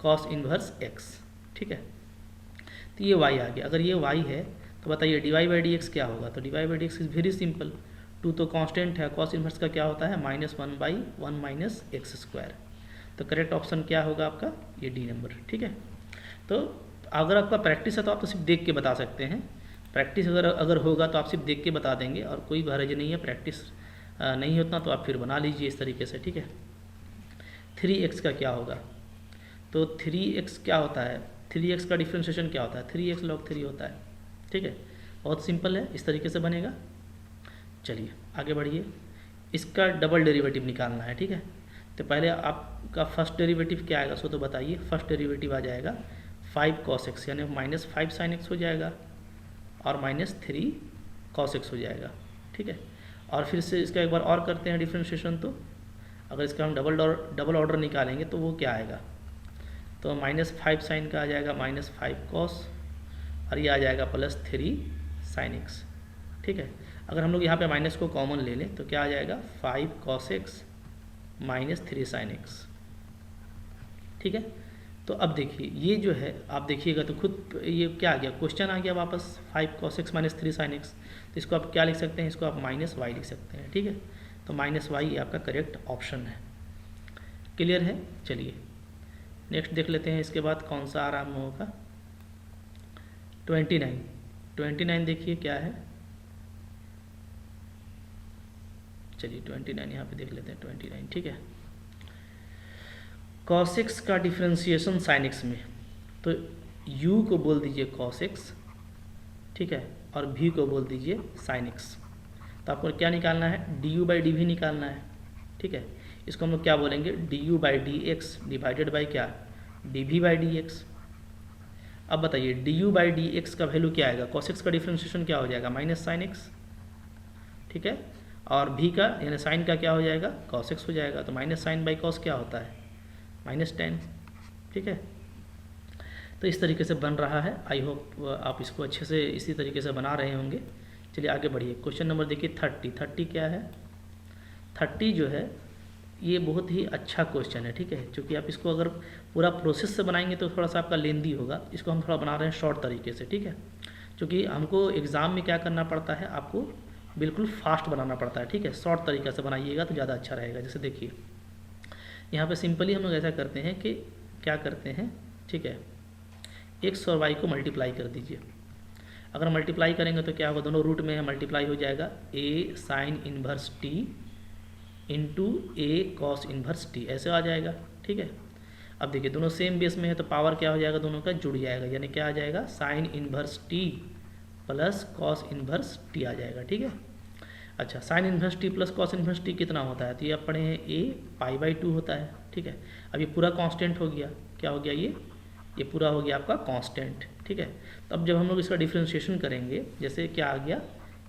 cos इन्वर्स x, ठीक है। तो ये y आ गया। अगर ये y है तो बताइए dy/dx क्या होगा। तो dy/dx इज़ वेरी सिंपल, 2 तो कांस्टेंट है, cos इन्वर्स का क्या होता है -1/1 - x²। तो करेक्ट ऑप्शन क्या होगा आपका, ये डी नंबर, ठीक है। तो अगर आपका प्रैक्टिस है तो आप तो सिर्फ देख के बता सकते हैं, प्रैक्टिस अगर होगा तो आप सिर्फ देख के बता देंगे, और कोई हर्ज नहीं है, प्रैक्टिस नहीं होता तो आप फिर बना लीजिए इस तरीके से, ठीक है। 3x का क्या होगा, तो 3x क्या होता है, 3x का डिफ्रेंशिएशन क्या होता है, 3x log 3 होता है, ठीक है। बहुत सिंपल है, इस तरीके से बनेगा। चलिए आगे बढ़िए, इसका डबल डेरिवेटिव निकालना है, ठीक है। तो पहले आपका फर्स्ट डेरिवेटिव क्या आएगा, सो तो बताइए। फर्स्ट डेरिवेटिव आ जाएगा 5 cos x, यानी -5 sin x हो जाएगा, और -3 cos x हो जाएगा, ठीक है। और फिर से इसका एक बार और करते हैं डिफ्रेंशिएशन। तो अगर इसका हम डबल ऑर्डर निकालेंगे तो वो क्या आएगा, तो -5 sin का आ जाएगा -5 cos, और ये आ जाएगा +3 sin x, ठीक है। अगर हम लोग यहाँ पे माइनस को कॉमन ले लें तो क्या आ जाएगा 5 cos x -3 sin x, ठीक है। तो अब देखिए ये जो है आप देखिएगा तो खुद ये क्या आ गया, क्वेश्चन आ गया वापस 5 cos x minus 3 sin x। तो इसको आप क्या लिख सकते हैं, इसको आप माइनस वाई लिख सकते हैं, ठीक है। तो माइनस वाई आपका करेक्ट ऑप्शन है। क्लियर है। चलिए नेक्स्ट देख लेते हैं, इसके बाद कौन सा आ रहा हम लोगों का 29 देखिए क्या है। चलिए 29 यहाँ पे देख लेते हैं 29, ठीक है। cos x का डिफ्रेंसिएशन sin x में, तो u को बोल दीजिए cos x, ठीक है, और v को बोल दीजिए sin x। तो आपको क्या निकालना है, du बाई dv निकालना है, ठीक है। इसको हम लोग क्या बोलेंगे, du by dx divided by क्या, dv बाई dx। अब बताइए du बाई dx का वैल्यू क्या आएगा, cos x का डिफ्रेंसिएशन क्या हो जाएगा, माइनस sin x, ठीक है। और v का यानी साइन का क्या हो जाएगा, cos x हो जाएगा। तो माइनस साइन बाई cos क्या होता है, -10, ठीक है। तो इस तरीके से बन रहा है। आई होप आप इसको अच्छे से इसी तरीके से बना रहे होंगे। चलिए आगे बढ़िए, क्वेश्चन नंबर देखिए 30 क्या है। 30 जो है ये बहुत ही अच्छा क्वेश्चन है, ठीक है। क्योंकि आप इसको अगर पूरा प्रोसेस से बनाएंगे तो थोड़ा सा आपका लेंदी होगा, इसको हम थोड़ा बना रहे हैं शॉर्ट तरीके से, ठीक है। क्योंकि हमको एग्ज़ाम में क्या करना पड़ता है, आपको बिल्कुल फास्ट बनाना पड़ता है, ठीक है। शॉर्ट तरीके से बनाइएगा तो ज़्यादा अच्छा रहेगा। जैसे देखिए यहाँ पे सिंपली हम लोग ऐसा करते हैं कि क्या करते हैं, ठीक है, x और y को मल्टीप्लाई कर दीजिए। अगर मल्टीप्लाई करेंगे तो क्या होगा, दोनों रूट में है, मल्टीप्लाई हो जाएगा a sign inverse t into a cos inverse t, ऐसे आ जाएगा, ठीक है। अब देखिए दोनों सेम बेस में है तो पावर क्या हो जाएगा, दोनों का जुड़ जाएगा, यानी क्या आ जाएगा, sign inverse t plus cos inverse t आ जाएगा, ठीक है। अच्छा, sign inverse T plus cos inverse T कितना होता है, तो ये आप पढ़े हैं a π/2 होता है, ठीक है। अब ये पूरा कांस्टेंट हो गया, क्या हो गया, ये पूरा हो गया आपका कांस्टेंट, ठीक है। तो अब जब हम लोग इसका डिफ्रेंशिएशन करेंगे, जैसे क्या आ गया,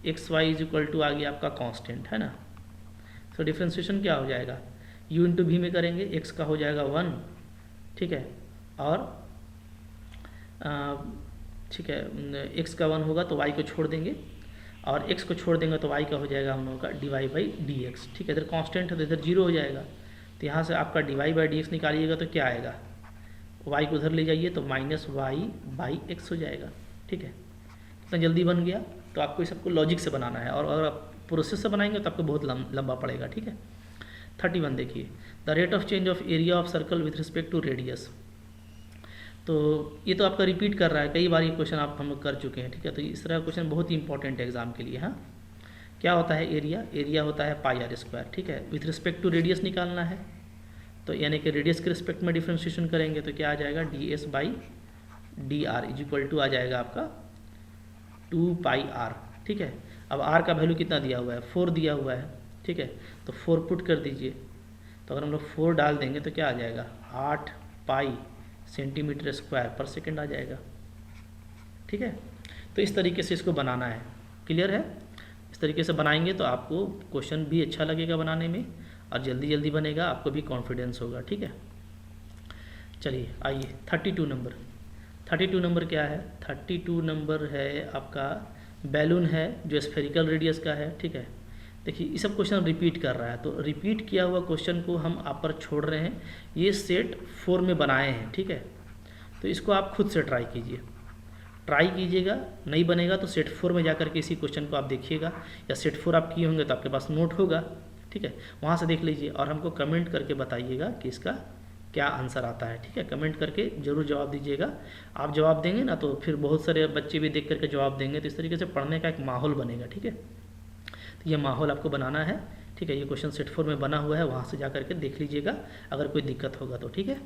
X Y is equal to आ गया आपका कांस्टेंट, है ना। तो डिफ्रेंशिएशन क्या हो जाएगा, u इंटू वी में करेंगे, x का हो जाएगा 1, ठीक है, और ठीक है x का 1 होगा तो y को छोड़ देंगे, और x को छोड़ देंगे तो y का हो जाएगा हम लोगों का dy बाई डी एक्स, ठीक है। इधर कांस्टेंट है तो इधर 0 हो जाएगा, तो यहाँ से आपका dy बाई डी एक्स निकालिएगा तो क्या आएगा, y को उधर ले जाइए तो माइनस वाई बाई एक्स हो जाएगा, ठीक है। कितना जल्दी बन गया। तो आपको इस सबको लॉजिक से बनाना है, और अगर आप प्रोसेस से बनाएंगे तो आपको बहुत लंबा पड़ेगा, ठीक है। 31 देखिए, the rate of change of area of circle with respect to radius. तो ये तो आपका रिपीट कर रहा है, कई बार ये क्वेश्चन आप हम लोग कर चुके हैं, ठीक है। तो इस तरह का क्वेश्चन बहुत ही इंपॉर्टेंट है एग्जाम के लिए। हाँ, क्या होता है एरिया होता है πr², ठीक है। विथ रिस्पेक्ट टू रेडियस निकालना है, तो यानी कि रेडियस के रिस्पेक्ट में डिफ्रेंशिएशन करेंगे तो क्या आ जाएगा, ds by D R is equal to आ जाएगा आपका 2πr, ठीक है। अब r का वैल्यू कितना दिया हुआ है, 4 दिया हुआ है, ठीक है। तो 4 पुट कर दीजिए, तो अगर हम लोग 4 डाल देंगे तो क्या आ जाएगा, 8 पाई सेंटीमीटर स्क्वायर पर सेकंड आ जाएगा, ठीक है। तो इस तरीके से इसको बनाना है, क्लियर है। इस तरीके से बनाएंगे तो आपको क्वेश्चन भी अच्छा लगेगा बनाने में, और जल्दी बनेगा, आपको भी कॉन्फिडेंस होगा, ठीक है। चलिए आइए 32 नंबर क्या है, 32 नंबर है आपका बैलून है जो स्फेरिकल रेडियस का है, ठीक है। देखिए ये सब क्वेश्चन रिपीट कर रहा है, तो रिपीट किया हुआ क्वेश्चन को हम आप पर छोड़ रहे हैं, ये सेट 4 में बनाए हैं, ठीक है। तो इसको आप खुद से ट्राई कीजिएगा, नहीं बनेगा तो सेट 4 में जाकर के इसी क्वेश्चन को आप देखिएगा, या सेट 4 आप किए होंगे तो आपके पास नोट होगा, ठीक है, वहाँ से देख लीजिए और हमको कमेंट करके बताइएगा कि इसका क्या आंसर आता है, ठीक है। कमेंट करके ज़रूर जवाब दीजिएगा। आप जवाब देंगे ना तो फिर बहुत सारे बच्चे भी देख करके जवाब देंगे, तो इस तरीके से पढ़ने का एक माहौल बनेगा, ठीक है। तो ये माहौल आपको बनाना है, ठीक है। ये क्वेश्चन सेट 4 में बना हुआ है, वहाँ से जा करके देख लीजिएगा, अगर कोई दिक्कत होगा तो, ठीक है।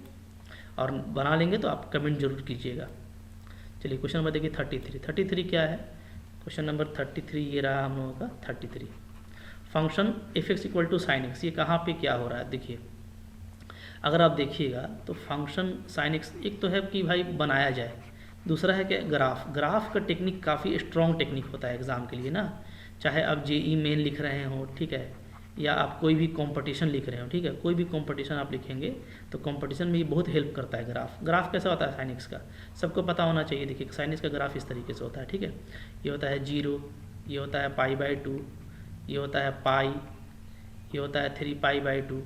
और बना लेंगे तो आप कमेंट जरूर कीजिएगा। चलिए क्वेश्चन नंबर देखिए 33 क्या है, क्वेश्चन नंबर 33 ये रहा हम लोगों का 33। Function f(x) equal to sine x, ये कहाँ पे क्या हो रहा है, देखिए अगर आप देखिएगा तो फंक्शन साइन एक्स, एक तो है कि भाई बनाया जाए, दूसरा है कि ग्राफ का टेक्निक काफ़ी स्ट्रॉन्ग टेक्निक होता है एग्ज़ाम के लिए ना, चाहे आप जेई मेन लिख रहे हो, ठीक है, या आप कोई भी कंपटीशन लिख रहे हो, ठीक है, कोई भी कंपटीशन आप लिखेंगे तो कंपटीशन में ये बहुत हेल्प करता है। ग्राफ कैसा होता है साइन एक्स का, सबको पता होना चाहिए। देखिए साइन एक्स का ग्राफ इस तरीके से होता है, ठीक है। ये होता है 0, ये होता है π/2, ये होता है पाई, ये होता है 3π/2,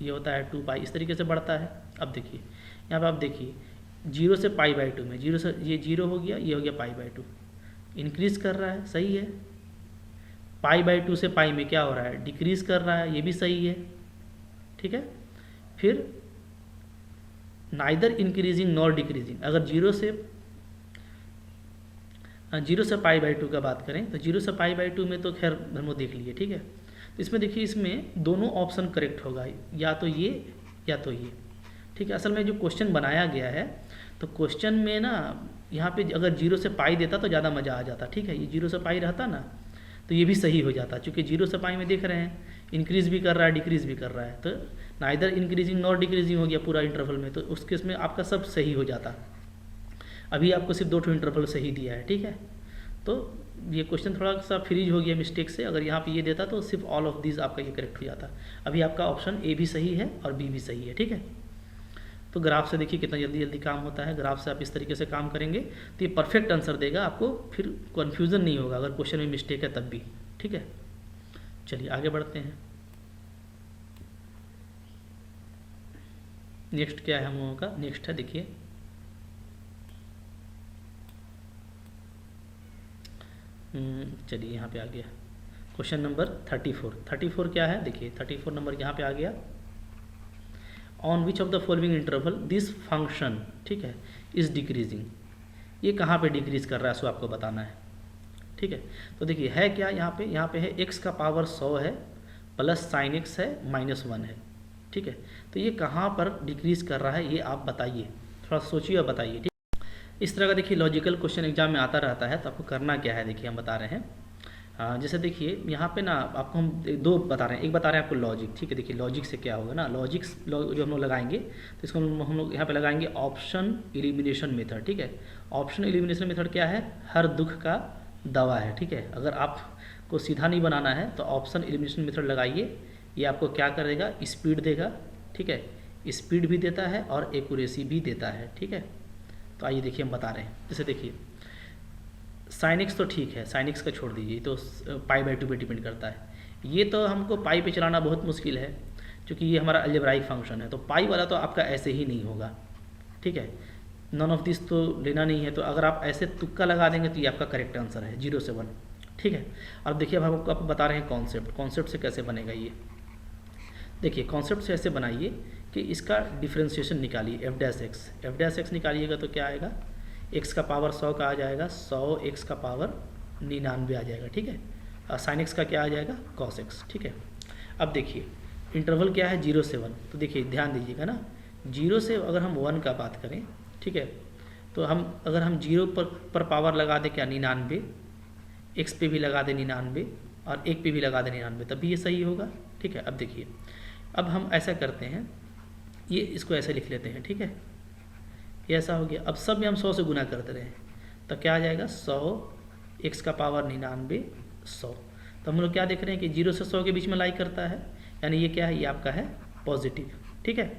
ये होता है 2π, इस तरीके से बढ़ता है। अब देखिए यहाँ पे आप देखिए 0 से π/2 में, 0 से ये 0 हो गया, ये हो गया π/2, इंक्रीज कर रहा है, सही है। π/2 से पाई में क्या हो रहा है, डिक्रीज कर रहा है, ये भी सही है, ठीक है। फिर नाइदर इंक्रीजिंग नॉर डिक्रीजिंग, अगर 0 से π/2 का बात करें तो 0 से π/2 में तो खैर हम लोग देख लिए, ठीक है। तो इसमें देखिए, इसमें दोनों ऑप्शन करेक्ट होगा, या तो ये या तो ये, ठीक है। असल में जो क्वेश्चन बनाया गया है, तो क्वेश्चन में ना यहाँ पे अगर 0 से पाई देता तो ज़्यादा मज़ा आ जाता, ठीक है। ये 0 से पाई रहता ना तो ये भी सही हो जाता, क्योंकि 0 से पाई में देख रहे हैं इंक्रीज भी कर रहा है, डिक्रीज भी कर रहा है, तो नाइदर इंक्रीजिंग नॉर डिक्रीजिंग हो गया पूरा इंटरवल में, तो उस केस में आपका सब सही हो जाता। अभी आपको सिर्फ 2 इंटरवल सही दिया है, ठीक है। तो ये क्वेश्चन थोड़ा सा फ्रीज हो गया मिस्टेक से, अगर यहाँ पे ये देता तो सिर्फ ऑल ऑफ दिस आपका ये करेक्ट हो जाता। अभी आपका ऑप्शन ए भी सही है और बी भी सही है, ठीक है। तो ग्राफ से देखिए कितना जल्दी जल्दी काम होता है, ग्राफ से आप इस तरीके से काम करेंगे तो ये परफेक्ट आंसर देगा आपको, फिर कन्फ्यूज़न नहीं होगा अगर क्वेश्चन में मिस्टेक है तब भी, ठीक है। चलिए आगे बढ़ते हैं। नेक्स्ट क्या है हम लोगों का, नेक्स्ट है देखिए चलिए यहाँ पे आ गया क्वेश्चन नंबर 34 क्या है, देखिए 34 नंबर यहाँ पे आ गया। On which of the following interval this function, ठीक है, इज डिक्रीजिंग, ये कहाँ पे डिक्रीज कर रहा है, सो आपको बताना है, ठीक है। तो देखिए है क्या, यहाँ पे है x का पावर 100 है प्लस sin x है -1 है, ठीक है। तो ये कहाँ पर डिक्रीज कर रहा है ये आप बताइए, थोड़ा सोचिए और बताइए, ठीक। इस तरह का देखिए लॉजिकल क्वेश्चन एग्जाम में आता रहता है, तो आपको करना क्या है देखिए हम बता रहे हैं। जैसे देखिए यहाँ पे ना आपको हम 2 बता रहे हैं, एक बता रहे हैं आपको लॉजिक, ठीक है। देखिए लॉजिक से क्या होगा ना, लॉजिक जो हम लोग लगाएंगे तो इसको हम लोग यहाँ पे लगाएंगे ऑप्शन एलिमिनेशन मेथड, ठीक है। ऑप्शन एलिमिनेशन मेथड क्या है, हर दुख का दवा है, ठीक है। अगर आपको सीधा नहीं बनाना है तो ऑप्शन एलिमिनेशन मेथड लगाइए, ये आपको क्या करेगा, स्पीड देगा, ठीक है। स्पीड भी देता है और एक्यूरेसी भी देता है, ठीक है। तो आइए देखिए हम बता रहे हैं, जैसे देखिए sin x तो ठीक है, sin x का छोड़ दीजिए, तो π/2 पे डिपेंड करता है। ये तो हमको पाई पे चलाना बहुत मुश्किल है, क्योंकि ये हमारा अलजेब्राइक फंक्शन है, तो पाई वाला तो आपका ऐसे ही नहीं होगा, ठीक है। नॉन ऑफ दिस तो लेना नहीं है, तो अगर आप ऐसे तुक्का लगा देंगे तो ये आपका करेक्ट आंसर है 0 से 1, ठीक है। अब देखिए अब हम आपको बता रहे हैं कॉन्सेप्ट से कैसे बनेगा ये। देखिए कॉन्सेप्ट से ऐसे बनाइए कि इसका डिफ्रेंशिएशन निकालिए, f डैश x निकालिएगा तो क्या आएगा, x का पावर 100 का आ जाएगा 100 x का पावर 99 आ जाएगा, ठीक है। और sin x का क्या आ जाएगा, cos x, ठीक है। अब देखिए इंटरवल क्या है 0 से 1, तो देखिए ध्यान दीजिएगा ना, 0 से अगर हम 1 का बात करें, ठीक है, तो अगर हम 0 पर पावर लगा दें क्या 99, x पे भी लगा दें 99 और 1 पे भी लगा दें 99, तभी ये सही होगा, ठीक है। अब देखिए अब हम ऐसा करते हैं, ये इसको ऐसे लिख लेते हैं, ठीक है, ये ऐसा हो गया। अब सब में हम 100 से गुना करते रहे तो क्या आ जाएगा 100 x का पावर 99 100। तो हम लोग क्या देख रहे हैं कि 0 से 100 के बीच में लाई करता है, यानी ये क्या है, ये आपका है पॉजिटिव, ठीक है।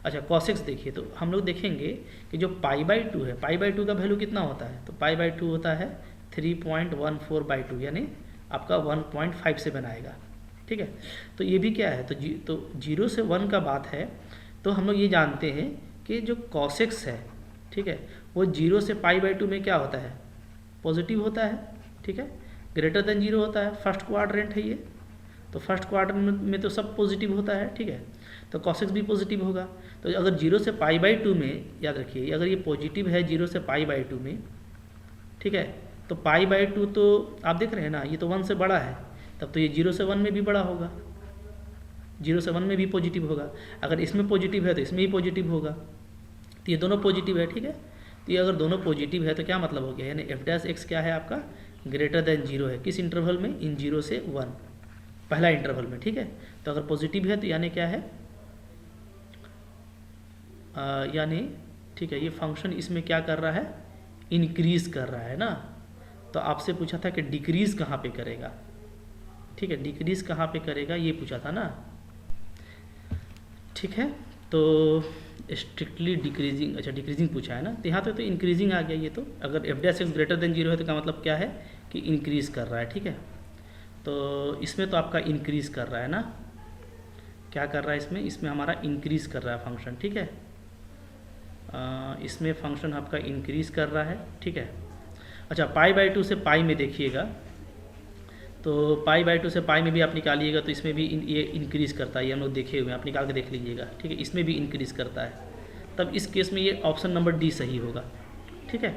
अच्छा cos x देखिए, तो हम लोग देखेंगे कि जो π/2 है, π/2 का वैल्यू कितना होता है, तो π/2 होता है 3.14/2, यानी आपका 1.5 से बनाएगा, ठीक है। तो ये भी क्या है, तो 0 से 1 का बात है, तो हम लोग ये जानते हैं कि जो cos x है, ठीक है, वो 0 से π/2 में क्या होता है, पॉजिटिव होता है, ठीक है, ग्रेटर देन 0 होता है, फर्स्ट क्वाड्रेंट है ये, तो फर्स्ट क्वाड्रेंट में तो सब पॉजिटिव होता है, ठीक है। तो cos x भी पॉजिटिव होगा, तो अगर 0 से π/2 में, याद रखिए अगर ये पॉजिटिव है 0 से π/2 में, ठीक है, तो π/2 तो आप देख रहे हैं ना, ये तो 1 से बड़ा है, तब तो ये 0 से 1 में भी बड़ा होगा, 0 से 1 में भी पॉजिटिव होगा, अगर इसमें पॉजिटिव है तो इसमें भी पॉजिटिव होगा, तो ये दोनों पॉजिटिव है, ठीक है। तो ये अगर दोनों पॉजिटिव है तो क्या मतलब हो गया, यानी f डैश x क्या है आपका ग्रेटर देन 0 है, किस इंटरवल में, इन 0 से 1, पहला इंटरवल में, ठीक है। तो अगर पॉजिटिव है तो यानी क्या है, यानी ठीक है, ये फंक्शन इसमें क्या कर रहा है, इंक्रीज कर रहा है ना। तो आपसे पूछा था कि डिक्रीज कहाँ पे करेगा, ठीक है, डिक्रीज कहाँ पे करेगा ये पूछा था ना, ठीक है। तो स्ट्रिक्टली डिक्रीजिंग, अच्छा डिक्रीजिंग पूछा है ना, तो यहाँ पे तो इंक्रीजिंग आ गया ये, तो अगर f dash x greater than 0 है तो का मतलब क्या है कि इंक्रीज कर रहा है, ठीक है। तो इसमें तो आपका इंक्रीज कर रहा है ना, क्या कर रहा है इसमें हमारा इंक्रीज कर रहा है फंक्शन, ठीक है। इसमें फंक्शन आपका इंक्रीज़ कर रहा है, ठीक है। अच्छा, π/2 से पाई में देखिएगा, तो π/2 से पाई में भी आप निकालिएगा तो इसमें भी ये इंक्रीज़ करता है, ये हम लोग देखे हुए हैं, आप निकाल के देख लीजिएगा, ठीक है। इसमें भी इंक्रीज़ करता है, तब इस केस में ये ऑप्शन नंबर डी सही होगा, ठीक है।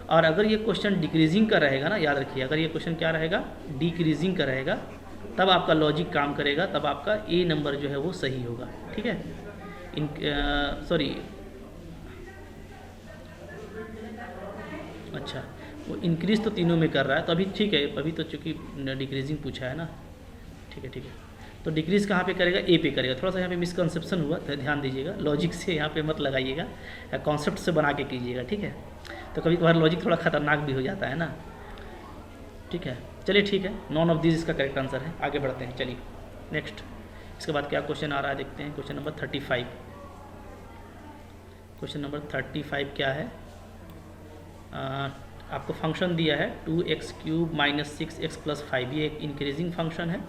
और अगर ये क्वेश्चन डिक्रीजिंग का रहेगा ना, याद रखिए, अगर ये क्वेश्चन क्या रहेगा, डिक्रीजिंग का रहेगा, तब आपका लॉजिक काम करेगा, तब आपका ए नंबर जो है वो सही होगा, ठीक है। सॉरी, अच्छा, वो इंक्रीज़ तो तीनों में कर रहा है, तो अभी ठीक है, अभी तो चूँकि डिक्रीजिंग पूछा है ना, ठीक है, ठीक है। तो डिक्रीज़ कहाँ पे करेगा, ए पे करेगा। थोड़ा सा यहाँ पे मिसकंसेप्शन हुआ, तो ध्यान दीजिएगा, लॉजिक से यहाँ पे मत लगाइएगा, कॉन्सेप्ट से बना के कीजिएगा, ठीक है। तो कभी कभार लॉजिक थोड़ा खतरनाक भी हो जाता है ना, ठीक है। चलिए ठीक है, नॉन ऑफ दिस इसका करेक्ट आंसर है। आगे बढ़ते हैं, चलिए नेक्स्ट। इसके बाद क्या क्वेश्चन आ रहा है देखते हैं, क्वेश्चन नंबर 35। क्वेश्चन नंबर 35 क्या है, आपको फंक्शन दिया है 2x³ - 6x + 5, ये एक इंक्रीजिंग फंक्शन है,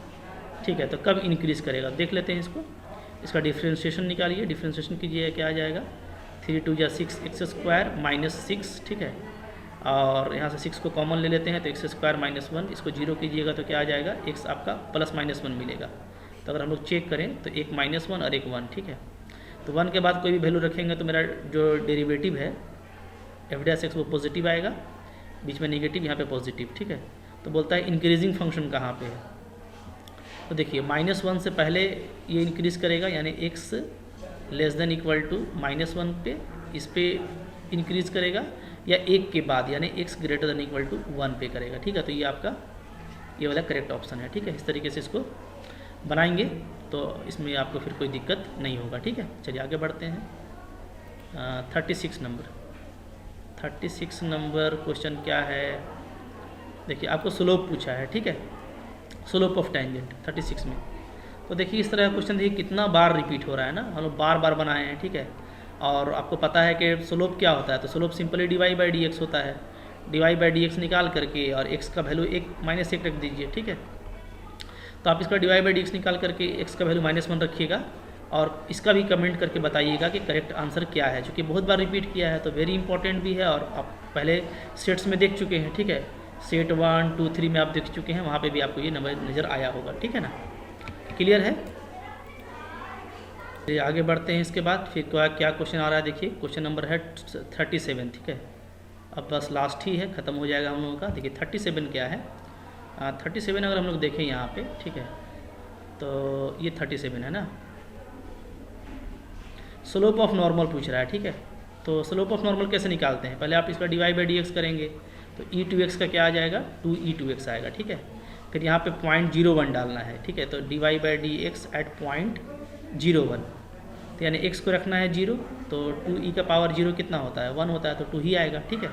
ठीक है। तो कब इंक्रीज़ करेगा देख लेते हैं इसको। इसका डिफ्रेंशिएशन निकालिए, डिफ्रेंशिएशन कीजिए, क्या आ जाएगा, 3 × 2 = 6x² - 6, ठीक है। और यहाँ से 6 को कॉमन ले लेते हैं, तो x² - 1, इसको 0 कीजिएगा तो क्या आ जाएगा, x आपका +-1 मिलेगा। तो अगर हम लोग चेक करें तो एक -1 और एक 1, ठीक है। तो 1 के बाद कोई भी वैल्यू रखेंगे तो मेरा जो डेरिवेटिव है f' वो पॉजिटिव आएगा, बीच में नेगेटिव, यहाँ पे पॉजिटिव, ठीक है। तो बोलता है इंक्रीजिंग फंक्शन कहाँ पे है, तो देखिए -1 से पहले ये इंक्रीज़ करेगा, यानी x <= -1 पे, इस पे इंक्रीज़ करेगा, या 1 के बाद यानी x > 1 पे करेगा, ठीक है। तो ये आपका ये वाला करेक्ट ऑप्शन है, ठीक है। इस तरीके से इसको बनाएंगे तो इसमें आपको फिर कोई दिक्कत नहीं होगा, ठीक है। चलिए आगे बढ़ते हैं। 36 नंबर क्वेश्चन क्या है, देखिए आपको स्लोप पूछा है, ठीक है, स्लोप ऑफ टेंजेंट 36 में। तो देखिए इस तरह का क्वेश्चन देखिए कितना बार रिपीट हो रहा है ना, हम लोग बार बार बनाए हैं, ठीक है। और आपको पता है कि स्लोप क्या होता है, तो स्लोप सिंपली dy/dx होता है। dy/dx निकाल करके और x का वैल्यू -1 रख दीजिए, ठीक है। तो आप इसका dy/dx निकाल करके x का वैल्यू -1 रखिएगा, और इसका भी कमेंट करके बताइएगा कि करेक्ट आंसर क्या है, क्योंकि बहुत बार रिपीट किया है तो वेरी इंपॉर्टेंट भी है, और आप पहले सेट्स में देख चुके हैं, ठीक है। सेट 1, 2, 3 में आप देख चुके हैं, वहाँ पे भी आपको ये नंबर नज़र आया होगा, ठीक है ना, क्लियर है। तो आगे बढ़ते हैं, इसके बाद फिर क्या क्वेश्चन आ रहा है, देखिए क्वेश्चन नंबर है 37, ठीक है। अब बस लास्ट ही है, ख़त्म हो जाएगा हम लोगों का। देखिए 37 क्या है, 37 अगर हम लोग देखें यहाँ पे, ठीक है, तो ये 37 है ना, स्लोप ऑफ नॉर्मल पूछ रहा है, ठीक है। तो स्लोप ऑफ नॉर्मल कैसे निकालते हैं, पहले आप इसका dy/dx करेंगे, तो e2x का क्या आ जाएगा, 2e2x आएगा, ठीक है। फिर यहाँ पे 0.01 डालना है, ठीक है। तो dy/dx @ 0.01, तो यानी x को रखना है 0, तो 2e का पावर 0 कितना होता है, 1 होता है, तो 2 ही आएगा, ठीक है।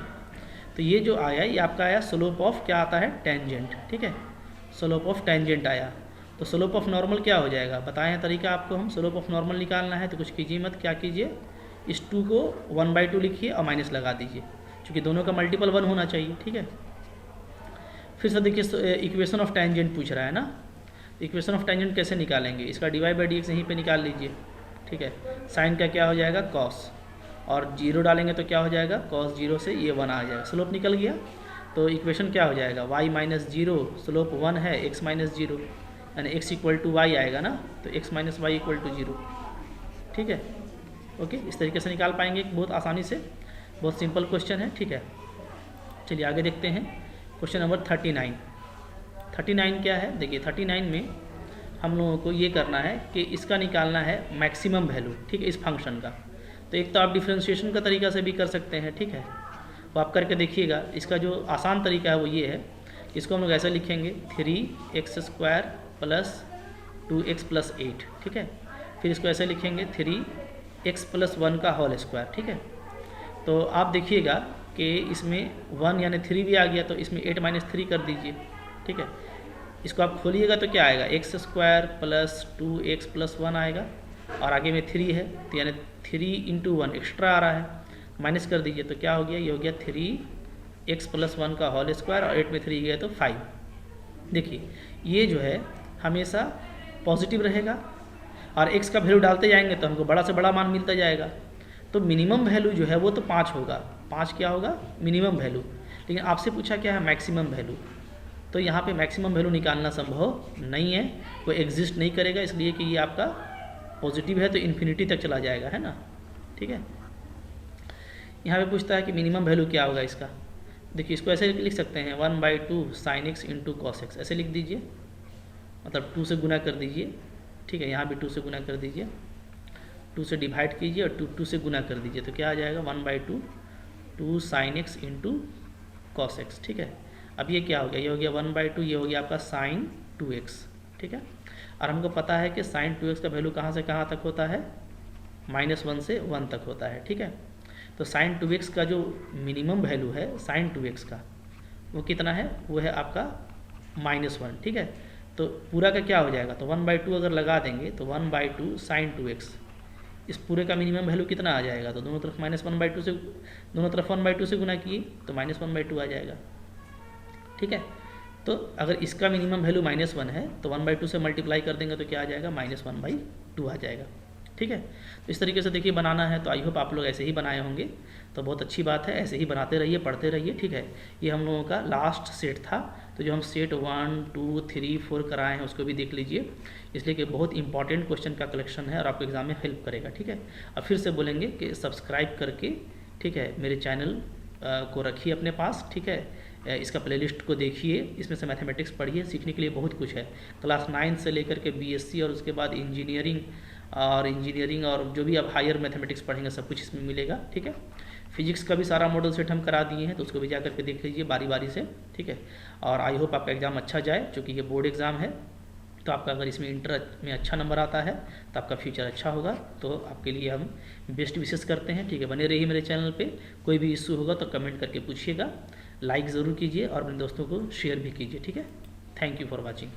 तो ये जो आया ये आपका आया स्लोप ऑफ क्या आता है, टेंजेंट, ठीक है, स्लोप ऑफ टेंजेंट आया। तो स्लोप ऑफ नॉर्मल क्या हो जाएगा, बताए हैं तरीका आपको हम, स्लोप ऑफ नॉर्मल निकालना है तो कुछ कीजिए मत, क्या कीजिए, इस 2 को 1/2 लिखिए और माइनस लगा दीजिए, क्योंकि दोनों का मल्टीपल 1 होना चाहिए, ठीक है। फिर से देखिए इक्वेशन ऑफ टेंजेंट पूछ रहा है ना, इक्वेशन ऑफ टेंजेंट कैसे निकालेंगे, इसका dy/dx यहीं पे निकाल लीजिए, ठीक है। साइन का क्या हो जाएगा, कॉस, और 0 डालेंगे तो क्या हो जाएगा, cos 0 से ये 1 आ जाएगा, स्लोप निकल गया। तो इक्वेशन क्या हो जाएगा, y - 0, स्लोप 1 है, x - 0, यानी x = y आएगा ना, तो x - y = 0, ठीक है। ओके, इस तरीके से निकाल पाएंगे बहुत आसानी से, बहुत सिंपल क्वेश्चन है, ठीक है। चलिए आगे देखते हैं, क्वेश्चन नंबर 39 क्या है, देखिए 39 में हम लोगों को ये करना है कि इसका निकालना है मैक्सिमम वैल्यू, ठीक है, इस फंक्शन का। तो एक तो आप डिफ्रेंशिएशन का तरीका से भी कर सकते हैं, ठीक है, वो आप करके देखिएगा। इसका जो आसान तरीका है वो ये है, इसको हम लोग ऐसे लिखेंगे 3x² + 2x + 8, ठीक है। फिर इसको ऐसे लिखेंगे 3x + 1 का होल स्क्वायर, ठीक है। तो आप देखिएगा कि इसमें 1 यानी 3 भी आ गया, तो इसमें 8 - 3 कर दीजिए, ठीक है। इसको आप खोलिएगा तो क्या आएगा, x² + 2x + 1 आएगा, और आगे में 3 है, तो यानी 3 × 1 एक्स्ट्रा आ रहा है, माइनस कर दीजिए, तो क्या हो गया, ये हो गया 3x + 1 का होल स्क्वायर, और 8 में 3 गया तो 5। देखिए ये जो है हमेशा पॉजिटिव रहेगा, और x का वैल्यू डालते जाएंगे तो हमको बड़ा से बड़ा मान मिलता जाएगा। तो मिनिमम वैल्यू जो है वो तो 5 होगा, 5 क्या होगा मिनिमम वैल्यू, लेकिन आपसे पूछा क्या है मैक्सिमम वैल्यू। तो यहाँ पे मैक्सिमम वैल्यू निकालना संभव नहीं है, वो एग्जिस्ट नहीं करेगा, इसलिए कि ये आपका पॉजिटिव है तो इन्फिनिटी तक चला जाएगा, है ना, ठीक है। यहाँ पे पूछता है कि मिनिमम वैल्यू क्या होगा इसका। देखिए इसको ऐसे लिख सकते हैं 1/2 sin x into cos x, ऐसे लिख दीजिए, मतलब 2 से गुना कर दीजिए, ठीक है। यहाँ भी 2 से गुना कर दीजिए, 2 से डिवाइड कीजिए और 2 से गुना कर दीजिए, तो क्या आ जाएगा 1/2 2 sin x into cos x, ठीक है। अब ये क्या हो गया, ये हो गया 1/2, ये हो गया आपका sin 2x, ठीक है। और हमको पता है कि sin 2x का वैल्यू कहाँ से कहाँ तक होता है, -1 से 1 तक होता है, ठीक है। तो sin 2x का जो मिनिमम वैल्यू है sin 2x का वो कितना है, वो है आपका -1, ठीक है। तो पूरा का क्या हो जाएगा, तो 1/2 अगर लगा देंगे तो 1/2 sin 2x, इस पूरे का मिनिमम वैल्यू कितना आ जाएगा, तो दोनों तरफ -1/2 से, दोनों तरफ 1/2 से गुना किए तो -1/2 आ जाएगा, ठीक है। तो अगर इसका मिनिमम वैल्यू -1 है तो 1/2 से मल्टीप्लाई कर देंगे तो क्या आ जाएगा -1/2 आ जाएगा, ठीक है। तो इस तरीके से देखिए बनाना है, तो आई होप आप लोग ऐसे ही बनाए होंगे, तो बहुत अच्छी बात है, ऐसे ही बनाते रहिए, पढ़ते रहिए, ठीक है। ये हम लोगों का लास्ट सेट था, तो जो हम सेट 1 2 3 4 कराए हैं उसको भी देख लीजिए, इसलिए कि बहुत इंपॉर्टेंट क्वेश्चन का कलेक्शन है और आपको एग्जाम में हेल्प करेगा, ठीक है। अब फिर से बोलेंगे कि सब्सक्राइब करके, ठीक है, मेरे चैनल को रखिए अपने पास, ठीक है। इसका प्लेलिस्ट को देखिए, इसमें से मैथमेटिक्स पढ़िए, सीखने के लिए बहुत कुछ है। क्लास 9 से लेकर के बीएससी और उसके बाद इंजीनियरिंग और जो भी आप हायर मैथमेटिक्स पढ़ेंगे सब कुछ इसमें मिलेगा, ठीक है। फिजिक्स का भी सारा मॉडल सेट हम करा दिए हैं, तो उसको भी जा करके देख लीजिए बारी बारी से, ठीक है। और आई होप आपका एग्ज़ाम अच्छा जाए, क्योंकि ये बोर्ड एग्ज़ाम है, तो आपका अगर इसमें इंटर में अच्छा नंबर आता है तो आपका फ्यूचर अच्छा होगा, तो आपके लिए हम बेस्ट विशेष करते हैं, ठीक है। बने रहिए मेरे चैनल पे, कोई भी इशू होगा तो कमेंट करके पूछिएगा, लाइक ज़रूर कीजिए और अपने दोस्तों को शेयर भी कीजिए, ठीक है। Thank you for watching.